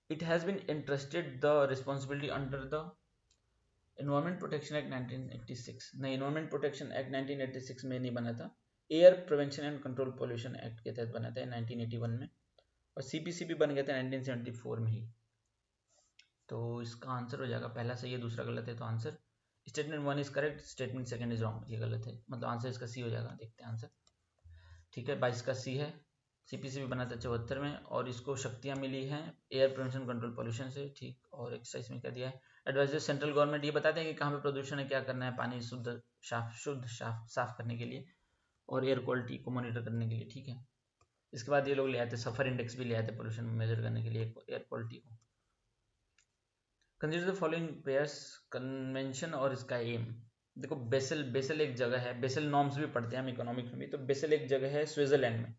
[SPEAKER 1] It has been entrusted the responsibility under the environment protection act 1986, नहीं, एनवायरमेंट प्रोटेक्शन एक्ट 1986 में नहीं बना था, air prevention and control pollution act के तहत बना था 1981 में, और CPCB बन गया था 1974 में ही। तो इसका आंसर हो जाएगा, पहला सही है, दूसरा गलत है, तो answer statement 1 is correct, statement 2 is wrong, ये गलत है, मतलब आंसर इसका C हो जाएगा। देखते हैं आंसर। ठीक है, 22 का C है। CPCB बना था 74 में, और इसको शक्तियाँ मिली हैं एयर प्रिवेंशन कंट्रोल पॉल्यूशन से, ठीक। और एक्सरसाइज में क्या दिया है, एडवाइजर सेंट्रल गवर्नमेंट ये बताते हैं कि कहाँ पे प्रदूषण है, क्या करना है, पानी शुद्ध साफ करने के लिए और एयर क्वालिटी को मॉनिटर करने के लिए, ठीक है। इसके बाद ये लोग ले आते सफर इंडेक्स भी ले आते पोल्यूशन मेजर करने के लिए एयर क्वालिटी को। Consider the following pairs convention और इसका एम। देखो बेसल एक जगह है, बेसल नॉर्म्स भी पढ़ते हैं हम इकोनॉमिक्स में भी, तो बेसल एक जगह है स्विट्जरलैंड में,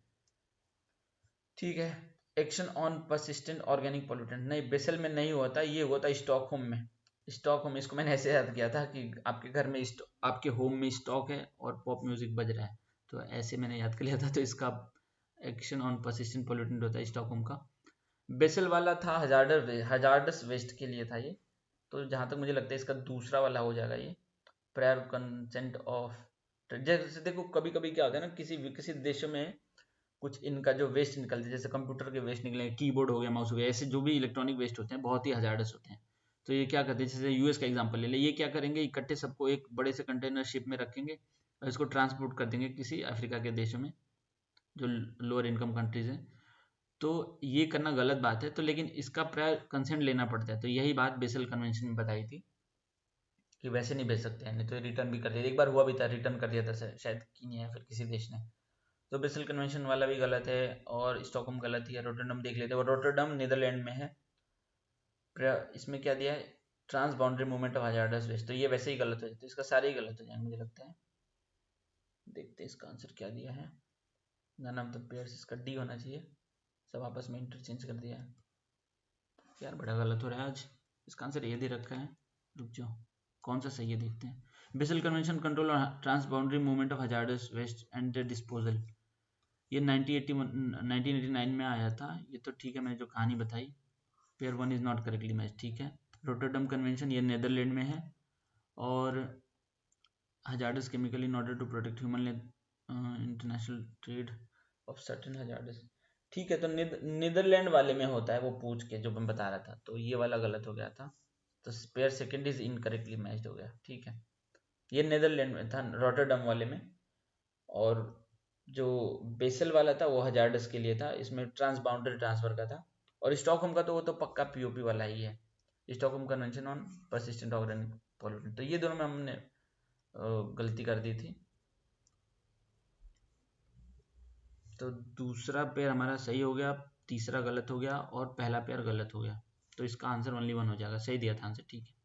[SPEAKER 1] ठीक है। Action on persistent organic pollutant, नहीं बेसल में नहीं हुआ था, ये हुआ था स्टॉकहोम में। स्टॉकहोम, इसको मैंने ऐसे याद किया था कि आपके घर में आपके होम में स्टॉक है और पॉप म्यूजिक बज रहा है, तो ऐसे मैंने याद कर लिया था। तो इसका एक्शन ऑन परसिस्टेंट पोल्यूटेंट होता है स्टॉकहोम का। बेसल वाला था हजार्डस वेस्ट के लिए था ये, तो जहाँ तक मुझे लगता है इसका दूसरा वाला हो जाएगा ये, प्रायर कंसेंट ऑफ। जैसे देखो कभी कभी क्या होता है ना, किसी विकसित देशों में कुछ इनका जो वेस्ट निकलते हैं, जैसे कंप्यूटर के वेस्ट निकले, कीबोर्ड हो गया, माउस हो गया, ऐसे जो भी इलेक्ट्रॉनिक वेस्ट होते हैं बहुत ही हजार्डस होते हैं। तो ये क्या करते हैं, जैसे यूएस का एग्जांपल ले ले, ये क्या करेंगे, इकट्ठे सबको एक बड़े से कंटेनर शिप में रखेंगे और इसको ट्रांसपोर्ट कर देंगे किसी अफ्रीका के देशों में जो लोअर इनकम कंट्रीज हैं। तो ये करना गलत बात है, तो लेकिन इसका प्रायर कंसेंट लेना पड़ता है। तो यही बात बेसल कन्वेंशन में बताई थी कि वैसे नहीं भेज सकते हैं, नहीं तो रिटर्न भी कर दिया, एक बार हुआ भी था, रिटर्न कर दिया था शायद कीनिया या फिर किसी देश ने। तो बेसल कन्वेंशन वाला भी गलत है और स्टॉकहोम गलत ही है। रोटरडम देख लेते हैं, रोटरडम नीदरलैंड में है। इसमें क्या दिया है, transboundary movement of hazardous waste, तो ये वैसे ही गलत हो जाता है, इसका सारे ही गलत हो जाएंगे मुझे लगता है। देखते हैं इसका आंसर क्या दिया है, नन ऑफ द पेयर्स, इसका डी होना चाहिए, सब आपस में इंटरचेंज कर दिया है यार, बड़ा गलत हो रहा है आज। इसका आंसर ये दे रखा है, रुक जाओ कौन सा सही है देखते हैं। Basel Convention control transboundary movement of hazardous waste and their disposal, ये 1989 में आया था, ये तो ठीक है, मैंने जो कहानी बताई। Pair 1 is not correctly match, ठीक है। रोटरडम कन्वेंशन ये नेदरलैंड में है, और hazardous chemical in order to protect human international trade of certain hazardous, ठीक है। तो नीदरलैंड वाले में होता है वो पूछ के जो मैं बता रहा था, तो ये वाला गलत हो गया था, तो pair second is incorrectly matched हो गया, ठीक है। ये नेदरलैंड में था रॉटरडम वाले में, और जो बेसल वाला था वो हजार्डस के लिए था, इसमें ट्रांस बाउंड्री ट्रांसफर का था। और स्टॉकहोम का तो वो तो पक्का पीओपी वाला ही है, Stockholm convention on persistent organic pollutant. तो ये दोनों में हमने गलती कर दी थी, तो दूसरा पेयर हमारा सही हो गया, तीसरा गलत हो गया और पहला पेयर गलत हो गया, तो इसका आंसर ओनली 1 हो जाएगा, सही दिया था आंसर, ठीक है।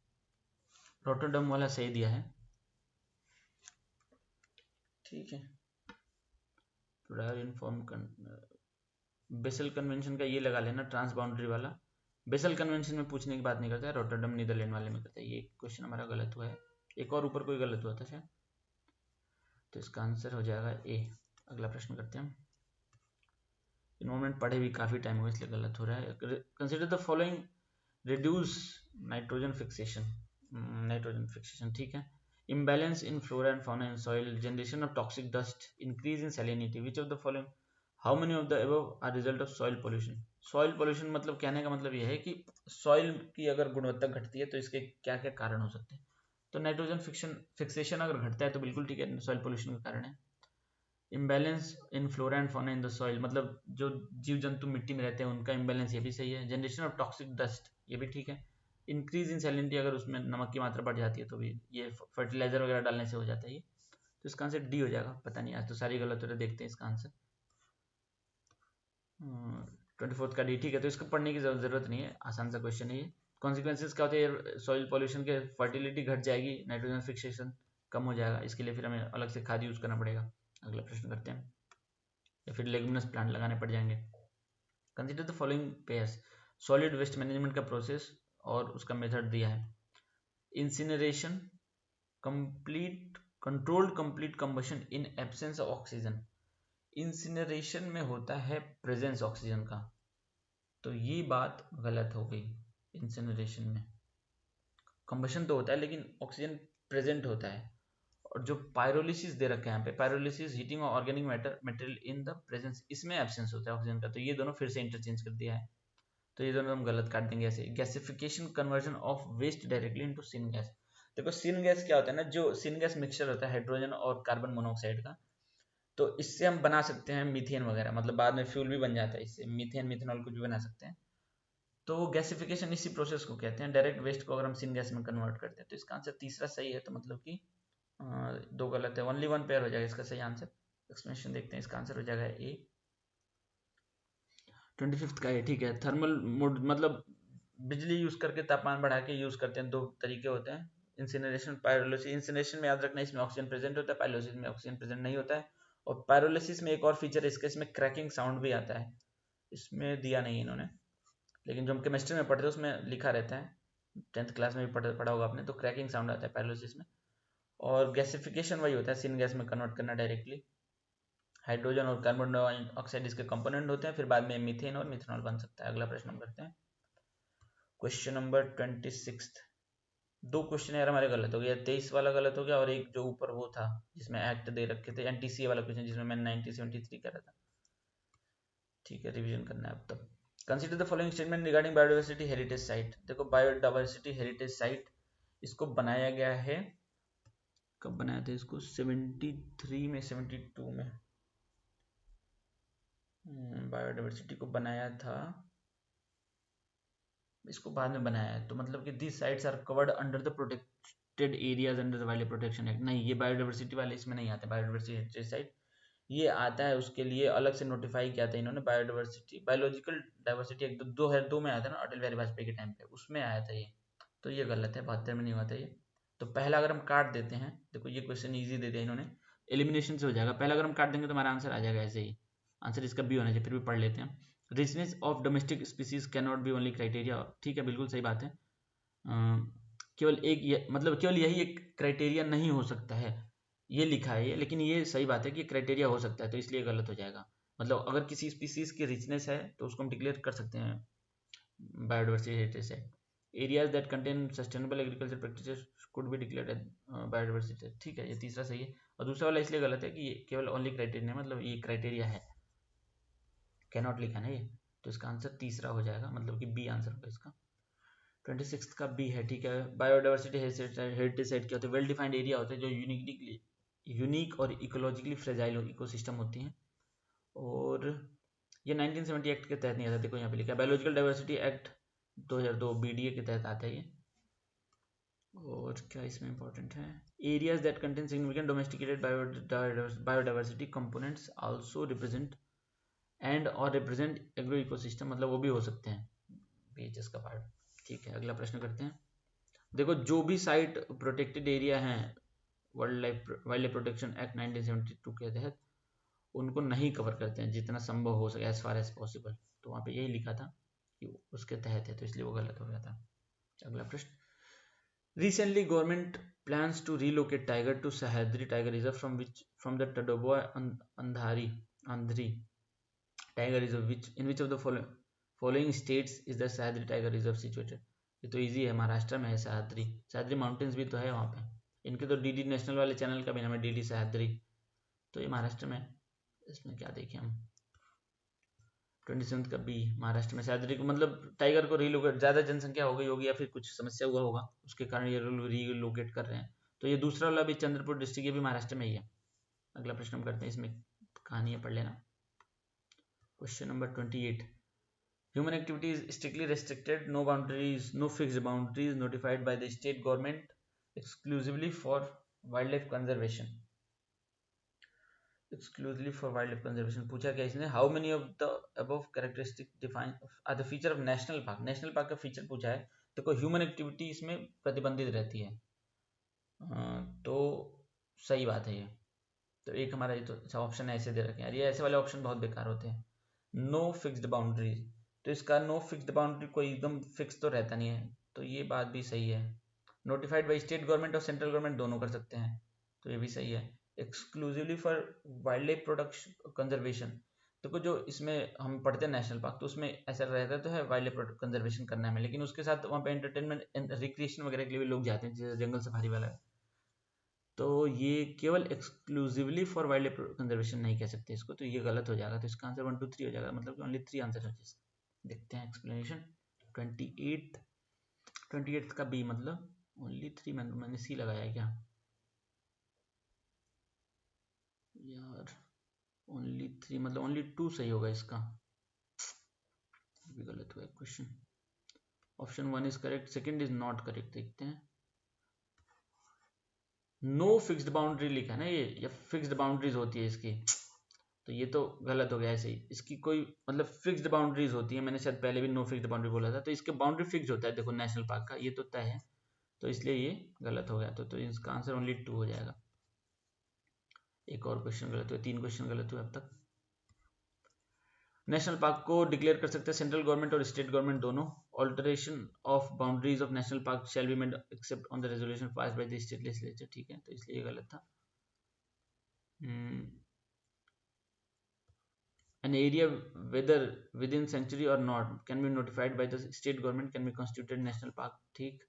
[SPEAKER 1] रोटरडम वाला सही दिया है, ठीक है। प्रायर इन्फॉर्म बेसल कन्वेंशन का ये लगा लेना, ट्रांस बाउंड्री वाला। बेसल कन्वेंशन में पूछने की बात नहीं करता है, रोटरडम नीदरलैंड वाले में करता है। ये क्वेश्चन हमारा गलत हुआ है, एक और ऊपर कोई गलत हुआ था शायद, तो इसका आंसर हो जाएगा ए। अगला प्रश्न करते हैं हम। इन्वायरमेंट पढ़े भी काफ़ी टाइम हुआ इसलिए गलत हो रहा है। Consider the following reduce nitrogen fixation, ठीक है। Imbalance in flora and fauna in soil, generation of toxic dust, increase in salinity, which of the following, how many of the above are result of soil pollution. Soil pollution मतलब कहने का मतलब यह है कि soil की अगर गुणवत्ता घटती है तो इसके क्या क्या कारण हो सकते हैं। तो नाइट्रोजन फिक्सेशन अगर घटता है तो बिल्कुल ठीक है, सॉइल पोल्यूशन का कारण है। Imbalance in flora and fauna in the soil, मतलब जो जीव जंतु मिट्टी में रहते हैं उनका इम्बैलेंस, ये भी सही है। जनरेशन ऑफ टॉक्सिक डस्ट, ये भी ठीक है। इंक्रीज इन सैलिनिटी, अगर उसमें नमक की मात्रा बढ़ जाती है तो भी ये फर्टिलाइजर वगैरह डालने से हो जाता है ये, तो इसका आंसर डी हो जाएगा। पता नहीं आज तो सारी गलत हो रही, देखते हैं इसका आंसर। 24 का डी, ठीक है। तो इसको पढ़ने की जरूरत नहीं है, आसान सा क्वेश्चन है ये। कॉन्सिक्वेंसेज क्या होते हैं सॉइल पॉल्यूशन के, फर्टिलिटी घट जाएगी, नाइट्रोजन फिक्सेशन कम हो जाएगा, इसके लिए फिर हमें अलग से खाद यूज करना पड़ेगा। अगला प्रश्न करते हैं, या फिर लेगुमिनस प्लांट लगाने पड़ जाएंगे। Consider the following pairs, solid waste management का प्रोसेस और उसका मेथड दिया है। Incineration, controlled complete combustion in absence of oxygen. Incineration में होता है प्रेजेंस ऑक्सीजन का, तो ये बात गलत हो गई। इंसिनरेशन में कंबशन तो होता है लेकिन ऑक्सीजन प्रेजेंट होता है। और जो पायरोलिसिस दे रखा है यहाँ पे, पायरोलिसिस हीटिंग और organic matter material in the presence, इसमें एब्सेंस होता है ऑक्सीजन का, तो ये दोनों फिर से इंटरचेंज कर दिया है, तो ये दोनों हम गलत काट देंगे ऐसे। Gasification conversion of waste directly into syngas, देखो सिन गैस क्या होता है ना, जो सिन गैस मिक्सचर होता है हाइड्रोजन और कार्बन मोनोऑक्साइड का, तो तो इससे हम बना सकते हैं मीथेन वगैरह, मतलब बाद में फ्यूल भी बन जाता है इससे, मीथेन मिथेनॉल कुछ भी बना सकते हैं। तो गैसिफिकेशन इसी प्रोसेस को कहते हैं। डायरेक्ट वेस्ट को अगर हम सिन गैस में कन्वर्ट करते हैं, तो इसका आंसर तीसरा सही है। तो मतलब कि दो गलत है, ओनली वन पेयर हो जाएगा इसका सही आंसर। एक्सप्लेनेशन देखते हैं, इसका आंसर हो जाएगा ए। 25th का है, ठीक है। थर्मल मोड मतलब बिजली यूज करके तापमान बढ़ा के यूज करते हैं, दो तरीके होते हैं, इंसिनरेशन, पायरोलिसिस। इंसिनरेशन में याद रखना इसमें ऑक्सीजन प्रेजेंट होता है, पायरोलिसिस में ऑक्सीजन प्रेजेंट नहीं होता है। और पायरोलिसिस में एक और फीचर है इसका, इसमें क्रैकिंग साउंड भी आता है, इसमें दिया नहीं इन्होंने, लेकिन जो हम केमिस्ट्री में पढ़ते हैं उसमें लिखा रहता है, 10th क्लास में भी पढ़ा होगा आपने, तो क्रैकिंग साउंड आता है पायरोलिसिस में। और गैसिफिकेशन वही होता है, सिन गैस में कन्वर्ट करना डायरेक्टली। हाइड्रोजन और कार्बन डाइऑक्साइड इसके कंपोनेंट होते हैं, फिर बाद में मीथेन और मिथेनॉल बन सकता है। अगला प्रश्न हम करते हैं, क्वेश्चन नंबर 26। दो क्वेश्चन यार हमारे गलत हो गया, 23 वाला गलत हो गया, और एक जो ऊपर वो था जिसमें एक्ट दे रखे थे, एनटीसीए वाला क्वेश्चन जिसमें मैंने 1973 करा था। ठीक है, रिवीजन करना है अब तक। Consider the following statement regarding biodiversity heritage site. देखो बायोडाइवर्सिटी हेरिटेज साइट इसको बनाया गया है, कब बनाया था इसको, 73 में 72 में बायोडाइवर्सिटी को बनाया था, इसको बाद में बनाया है। तो मतलब कि this sites are covered under the protected areas under the wild protection act. नहीं, ये बायोडाइवर्सिटी वाले इसमें नहीं आते, बायोडाइवर्सिटी हेरिटेज साइट ये आता है, उसके लिए अलग से नोटिफाई किया था इन्होंने। बायोडाइवर्सिटी बायोलॉजिकल डाइवर्सिटी एक्ट 2002 में आया था ना, अटल बिहारी वाजपेयी के टाइम पे, उसमें आया था ये। तो ये गलत है, 72 में नहीं हुआ था ये। तो पहला अगर हम काट देते हैं, देखो ये क्वेश्चन इजी दे दिया इन्होंने, एलिमिनेशन से हो जाएगा। पहला अगर हम काट देंगे तो हमारा आंसर आ जाएगा ऐसे ही। आंसर इसका बी होना चाहिए, फिर भी पढ़ लेते हैं। Richness of domestic species can not be only criteria. ठीक है, बिल्कुल सही बात है। केवल एक मतलब केवल यही एक क्राइटेरिया नहीं हो सकता है, ये लिखा है ये, लेकिन ये सही बात है कि क्राइटेरिया हो सकता है, तो इसलिए गलत हो जाएगा। मतलब अगर किसी स्पीसीज की रिचनेस है तो उसको हम डिक्लेयर कर सकते हैं बायोडाइवर्सिटी से। Areas that contain sustainable agriculture practices could be declared biodiversity. ठीक है, ये तीसरा सही है। और दूसरा वाला इसलिए गलत है कि ये केवल ओनली क्राइटेरिया, मतलब ये क्राइटेरिया है, कैनॉट लिखा ना ये, तो इसका आंसर तीसरा हो जाएगा, मतलब कि बी आंसर होगा इसका। 26 का बी है, ठीक है। बायोडाइवर्सिटी हेरिटेज साइट क्या होता है, वेल डिफाइंड एरिया होता है जो यूनिक और इकोलॉजिकली फ्रेजाइल इकोसिस्टम होती हैं। और ये 1970 एक्ट के तहत नहीं आता, देखो यहाँ पे लिखा है बायोलॉजिकल डाइवर्सिटी एक्ट 2002 बीडीए के तहत आता है ये। और क्या इसमें इंपॉर्टेंट है, areas that contain significant domesticated biodiversity components also represent and और रिप्रेजेंट एग्रो इकोसिस्टम, मतलब वो भी हो सकते हैं बीएचएस का पार्ट। ठीक है, अगला प्रश्न करते हैं। देखो जो भी साइट प्रोटेक्टेड एरिया हैं वाइल्ड लाइफ प्रोटेक्शन एक्ट 1972 के तहत, उनको नहीं कवर करते हैं जितना संभव हो सके, एज फार एज पॉसिबल। तो वहाँ पे यही लिखा था कि उसके तहत है, तो इसलिए वो गलत हो गया था। अगला प्रश्न, recently government plans to relocate tiger to Sahyadri tiger reserve from the Tadoba Andhari tiger reserve in which of the following states is the Sahyadri tiger reserve situated. ये तो इजी है, महाराष्ट्र में है सह्याद्री। सह्याद्री माउंटेन्स भी तो है वहाँ पे, इनके तो डीडी नेशनल वाले चैनल का भी नाम है डीडी सह्याद्री, तो ये महाराष्ट्र में। इसमें क्या देखें हम, 27 का बी महाराष्ट्र में सह्याद्री को, मतलब टाइगर को रीलोकेट, ज़्यादा जनसंख्या हो गई होगी या फिर कुछ समस्या हुआ होगा उसके कारण ये रीलोकेट कर रहे हैं। तो ये दूसरा वाला भी चंद्रपुर डिस्ट्रिक्ट, ये भी महाराष्ट्र में ही है। अगला प्रश्न हम करते हैं, इसमें कहानी है, पढ़ लेना। Question number 28, human activity is strictly restricted, no boundaries, no fixed boundaries notified by the state government, exclusively for wildlife conservation। exclusively for wildlife conservation पूछा क्या इसने, how many of the above characteristic define are the feature of national park। national park का feature पूछा है, देखो human activity इसमें प्रतिबंधित रहती है, तो सही बात है ये। तो एक हमारा ये तो अच्छा ऑप्शन ऐसे दे रखे हैं, ये ऐसे वाले ऑप्शन बहुत बेकार होते हैं। नो फिक्स्ड बाउंड्री, तो इसका नो फिक्स्ड बाउंड्री कोई एकदम फिक्स तो रहता नहीं है, तो ये बात भी सही है। नोटिफाइड बाय स्टेट गवर्नमेंट और सेंट्रल गवर्नमेंट दोनों कर सकते हैं, तो ये भी सही है। Exclusively for wild life production conservation, देखो जो इसमें हम पढ़ते हैं नेशनल पार्क, तो उसमें ऐसा रहता तो है वाइल्ड लाइफ कंजर्वेशन करना है, लेकिन उसके साथ वहाँ पे एंटरटेनमेंट रिक्रिएशन वगैरह के लिए भी लोग जाते हैं, जैसे जंगल सफारी वाला है। तो ये केवल exclusively for wild life conservation नहीं कह सकते इसको, तो ये गलत हो जाएगा। तो इसका आंसर 1 2 3 हो जाएगा, मतलब कि ओनली 3 आंसर है। देखते हैं एक्सप्लेनेशन। 28 का बी, मतलब ओनली 3, मैंने सी लगाया है क्या यार। ओनली 3 मतलब ओनली 2 सही होगा इसका, भी गलत हुआ question. Option 1 is correct, second is not correct. देखते हैं, नो फिक्स्ड बाउंड्री लिखा है ना ये, या फिक्स्ड बाउंड्रीज होती है इसकी, तो ये तो गलत हो गया। ऐसे ही इसकी कोई मतलब फिक्स्ड बाउंड्रीज होती है, मैंने शायद पहले भी नो फिक्स्ड बाउंड्री बोला था, तो इसके बाउंड्री फिक्स होता है, देखो नेशनल पार्क का ये तो तय है, तो इसलिए ये गलत हो गया। तो इसका आंसर ओनली 2 हो जाएगा। एक और क्वेश्चन गलत हुआ, 3 क्वेश्चन गलत हुए अब तक। नेशनल पार्क को डिक्लेयर कर सकते हैं सेंट्रल गवर्नमेंट और स्टेट गवर्नमेंट दोनों। Alteration of boundaries of national park shall be made except on the resolution pass by the state legislature. ठीक है, तो इसलिए ये गलत था। An area, whether within sanctuary or not, can be notified by the state government, can be constituted national park। ठीक,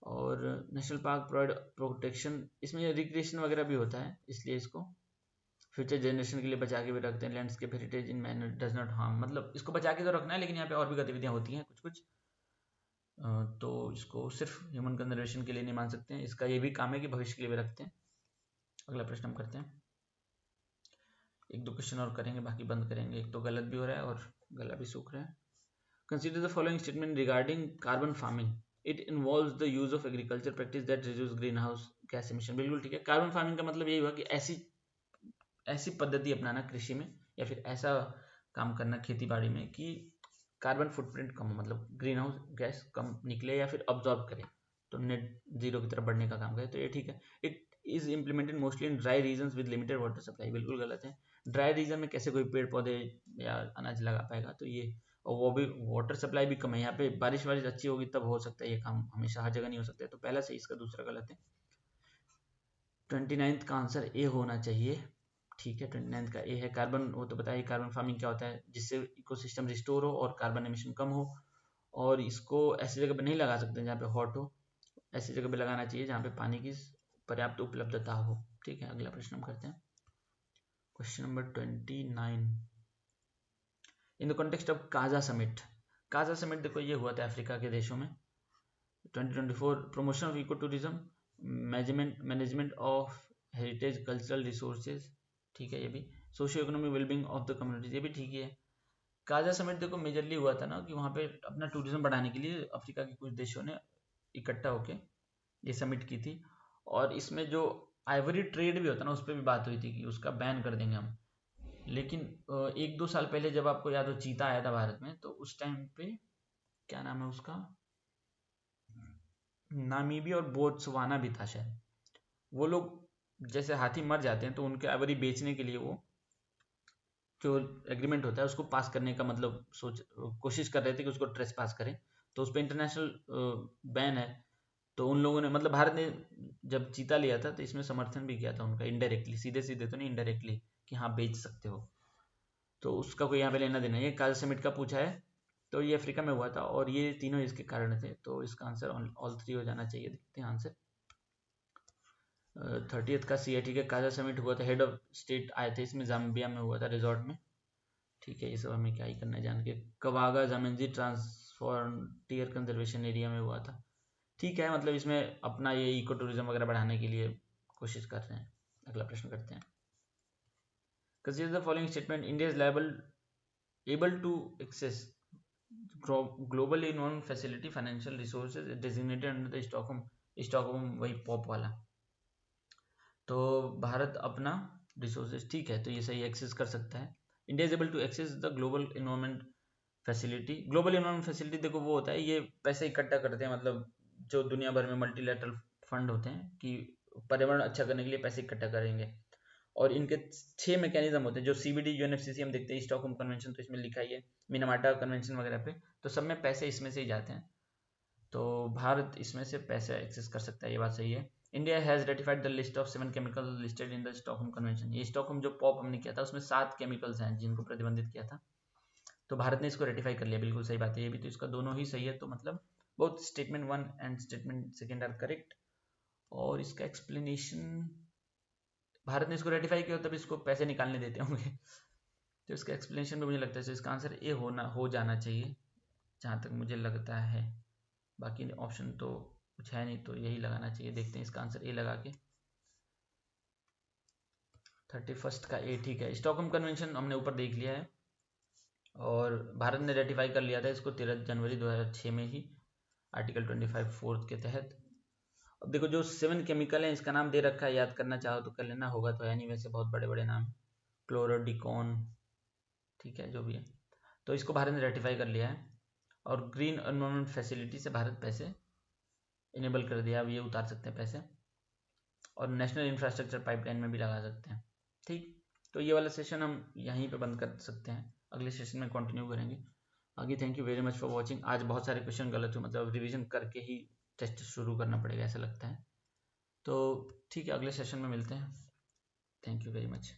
[SPEAKER 1] और national park provide protection, इसमें रिक्रिएशन वगैरह भी होता है, इसलिए इसको फ्यूचर जनरेशन के लिए बचा के भी रखते हैं। Landscape heritage in manner does not harm, मतलब इसको बचा के तो रखना है, लेकिन यहाँ पे और भी गतिविधियां होती हैं कुछ कुछ, तो इसको सिर्फ ह्यूमन कंजर्वेशन के लिए नहीं मान सकते हैं, इसका ये भी काम है कि भविष्य के लिए भी रखते हैं। अगला प्रश्न हम करते हैं, एक दो क्वेश्चन और करेंगे, बाकी बंद करेंगे। एक तो गलत भी हो रहा है और गला भी सूख रहा है। Consider the following statement regarding carbon farming, it involves the use of agriculture practice that reduce green house gas emission. बिल्कुल ठीक है, कार्बन फार्मिंग का मतलब यही हुआ कि ऐसी पद्धति अपनाना कृषि में, या फिर ऐसा काम करना खेती बाड़ी में कि कार्बन फुटप्रिंट कम हो, मतलब ग्रीन हाउस गैस कम निकले या फिर अब्जॉर्ब करे, तो नेट जीरो की तरफ बढ़ने का काम करे, तो ये ठीक है। It is implemented mostly in dry region with limited water supply. बिल्कुल गलत है, ड्राई रीजन में कैसे कोई पेड़ पौधे या अनाज लगा पाएगा, तो ये, और वो भी वाटर सप्लाई भी कम है यहाँ पे, बारिश अच्छी होगी तब हो सकता है ये काम, हमेशा हर जगह नहीं हो सकता है, तो पहला सही, इसका दूसरा गलत है। 29 का आंसर ए होना चाहिए। ठीक है, 29 का ए है। कार्बन, वो तो बताइए कार्बन फार्मिंग क्या होता है, जिससे इकोसिस्टम रिस्टोर हो और कार्बन एमिशन कम हो, और इसको ऐसी जगह पे नहीं लगा सकते जहाँ पे हॉट हो, ऐसी जगह पे लगाना चाहिए जहाँ पे पानी की पर्याप्त उपलब्धता हो। ठीक है, अगला प्रश्न हम करते हैं, question number 29। In the context of Kaza summit, Kaza summit देखो ये हुआ था अफ्रीका के देशों में 2024। Promotion of ecotourism, management of heritage cultural resources, ठीक है ये भी, socioeconomic wellbeing of the communities, ये भी ठीक है। काजा समिट देखो मेजरली हुआ था ना कि वहाँ पे अपना टूरिज्म बढ़ाने के लिए अफ्रीका के कुछ देशों ने इकट्ठा होके ये समिट की थी, और इसमें जो आइवरी ट्रेड भी होता है ना, उस पर भी बात हुई थी कि उसका बैन कर देंगे हम। लेकिन 1-2 साल पहले जब आपको याद हो चीता आया था भारत में, तो उस टाइम पे क्या नाम है उसका, नामीबिया और बोत्सवाना भी था शायद, वो लोग जैसे हाथी मर जाते हैं तो उनके आइवरी बेचने के लिए वो जो एग्रीमेंट होता है उसको पास करने का मतलब कोशिश कर रहे थे कि उसको ट्रेस पास करें, तो उस पर इंटरनेशनल बैन है। तो उन लोगों ने, मतलब भारत ने जब चीता लिया था तो इसमें समर्थन भी किया था उनका, इनडायरेक्टली, सीधे सीधे तो नहीं, इनडायरेक्टली, कि हाँ बेच सकते हो, तो उसका कोई यहाँ पे लेना देना। ये काजा समिट का पूछा है, तो ये अफ्रीका में हुआ था और ये तीनों इसके कारण थे, तो इसका आंसर ऑल 3 हो जाना चाहिए। देखते हैं आंसर। 30th का CIT का काजा समिट हुआ था, हेड ऑफ स्टेट आए थे इसमें, जाम्बिया में हुआ था रिजॉर्ट में। ठीक है, ये सब हमें क्या ही करना है जान के। कवागा जामेंजी ट्रांसफ्रंटियर कंजर्वेशन एरिया में हुआ था। ठीक है, मतलब इसमें अपना ये इको टूरिज्म वगैरह बढ़ाने के लिए कोशिश कर रहे हैं। अगला प्रश्न करते हैं, consider the following statement, India is able to access global environment facility financial resources designated under the Stockholm वही पॉप वाला, तो भारत अपना रिसोर्सेज, ठीक है, तो ये सही एक्सेस कर सकता है। India is able to access the global environment facility. Global environment facility देखो वो होता है, ये पैसे इकट्ठा करते हैं, मतलब जो दुनिया भर में मल्टीलैटरल फंड होते हैं कि पर्यावरण अच्छा करने के लिए पैसे इकट्ठा करेंगे, और इनके 6 मैकेनिज्म होते हैं, जो CBD UNFCCC हम देखते हैं, स्टॉकहोम कन्वेंशन तो इसमें लिखा ही है, मिनामाटा कन्वेंशन वगैरह पे, तो सब में पैसे इसमें से ही जाते हैं, तो भारत इसमें से पैसे एक्सेस कर सकता है, ये बात सही है। India has ratified the list of 7 chemicals listed in the Stockholm convention. ये स्टॉकहोम जो पॉप हमने किया था उसमें 7 केमिकल्स हैं जिनको प्रतिबंधित किया था, तो भारत ने इसको रेटिफाई कर लिया, बिल्कुल सही बात है ये भी, तो इसका दोनों ही सही है, तो मतलब both statement 1 and statement 2 are correct. और इसका एक्सप्लेनेशन, भारत ने इसको रेटिफाई किया तब इसको पैसे निकालने देते होंगे, तो इसका एक्सप्लेनेशन में मुझे लगता है इसका आंसर ए हो जाना चाहिए, जहाँ तक मुझे लगता है। बाकी ऑप्शन तो कुछ है नहीं, तो यही लगाना चाहिए। देखते हैं इसका आंसर ए लगा के। 31 का ए, ठीक है। स्टॉकहोम कन्वेंशन हमने ऊपर देख लिया है और भारत ने रेटिफाई कर लिया था इसको 13 जनवरी 2006 में ही, आर्टिकल 25 फोर्थ के तहत। अब देखो जो 7 केमिकल हैं इसका नाम दे रखा है, याद करना चाहो तो कर लेना, होगा तो है नहीं वैसे, बहुत बड़े बड़े नाम, क्लोरोडिकॉन, ठीक है, जो भी है। तो इसको भारत ने रेटिफाई कर लिया है और ग्रीन एनवायरनमेंट फैसिलिटी से भारत पैसे इनेबल कर दिया, अब ये उतार सकते हैं पैसे, और नेशनल इंफ्रास्ट्रक्चर पाइपलाइन में भी लगा सकते हैं, ठीक। तो ये वाला सेशन हम यहीं पे बंद कर सकते हैं, अगले सेशन में कंटिन्यू करेंगे आगे। Thank you very much for watching. आज बहुत सारे क्वेश्चन गलत हुए, मतलब रिवीजन करके ही टेस्ट शुरू करना पड़ेगा ऐसा लगता है, तो ठीक है, अगले सेशन में मिलते हैं। Thank you very much.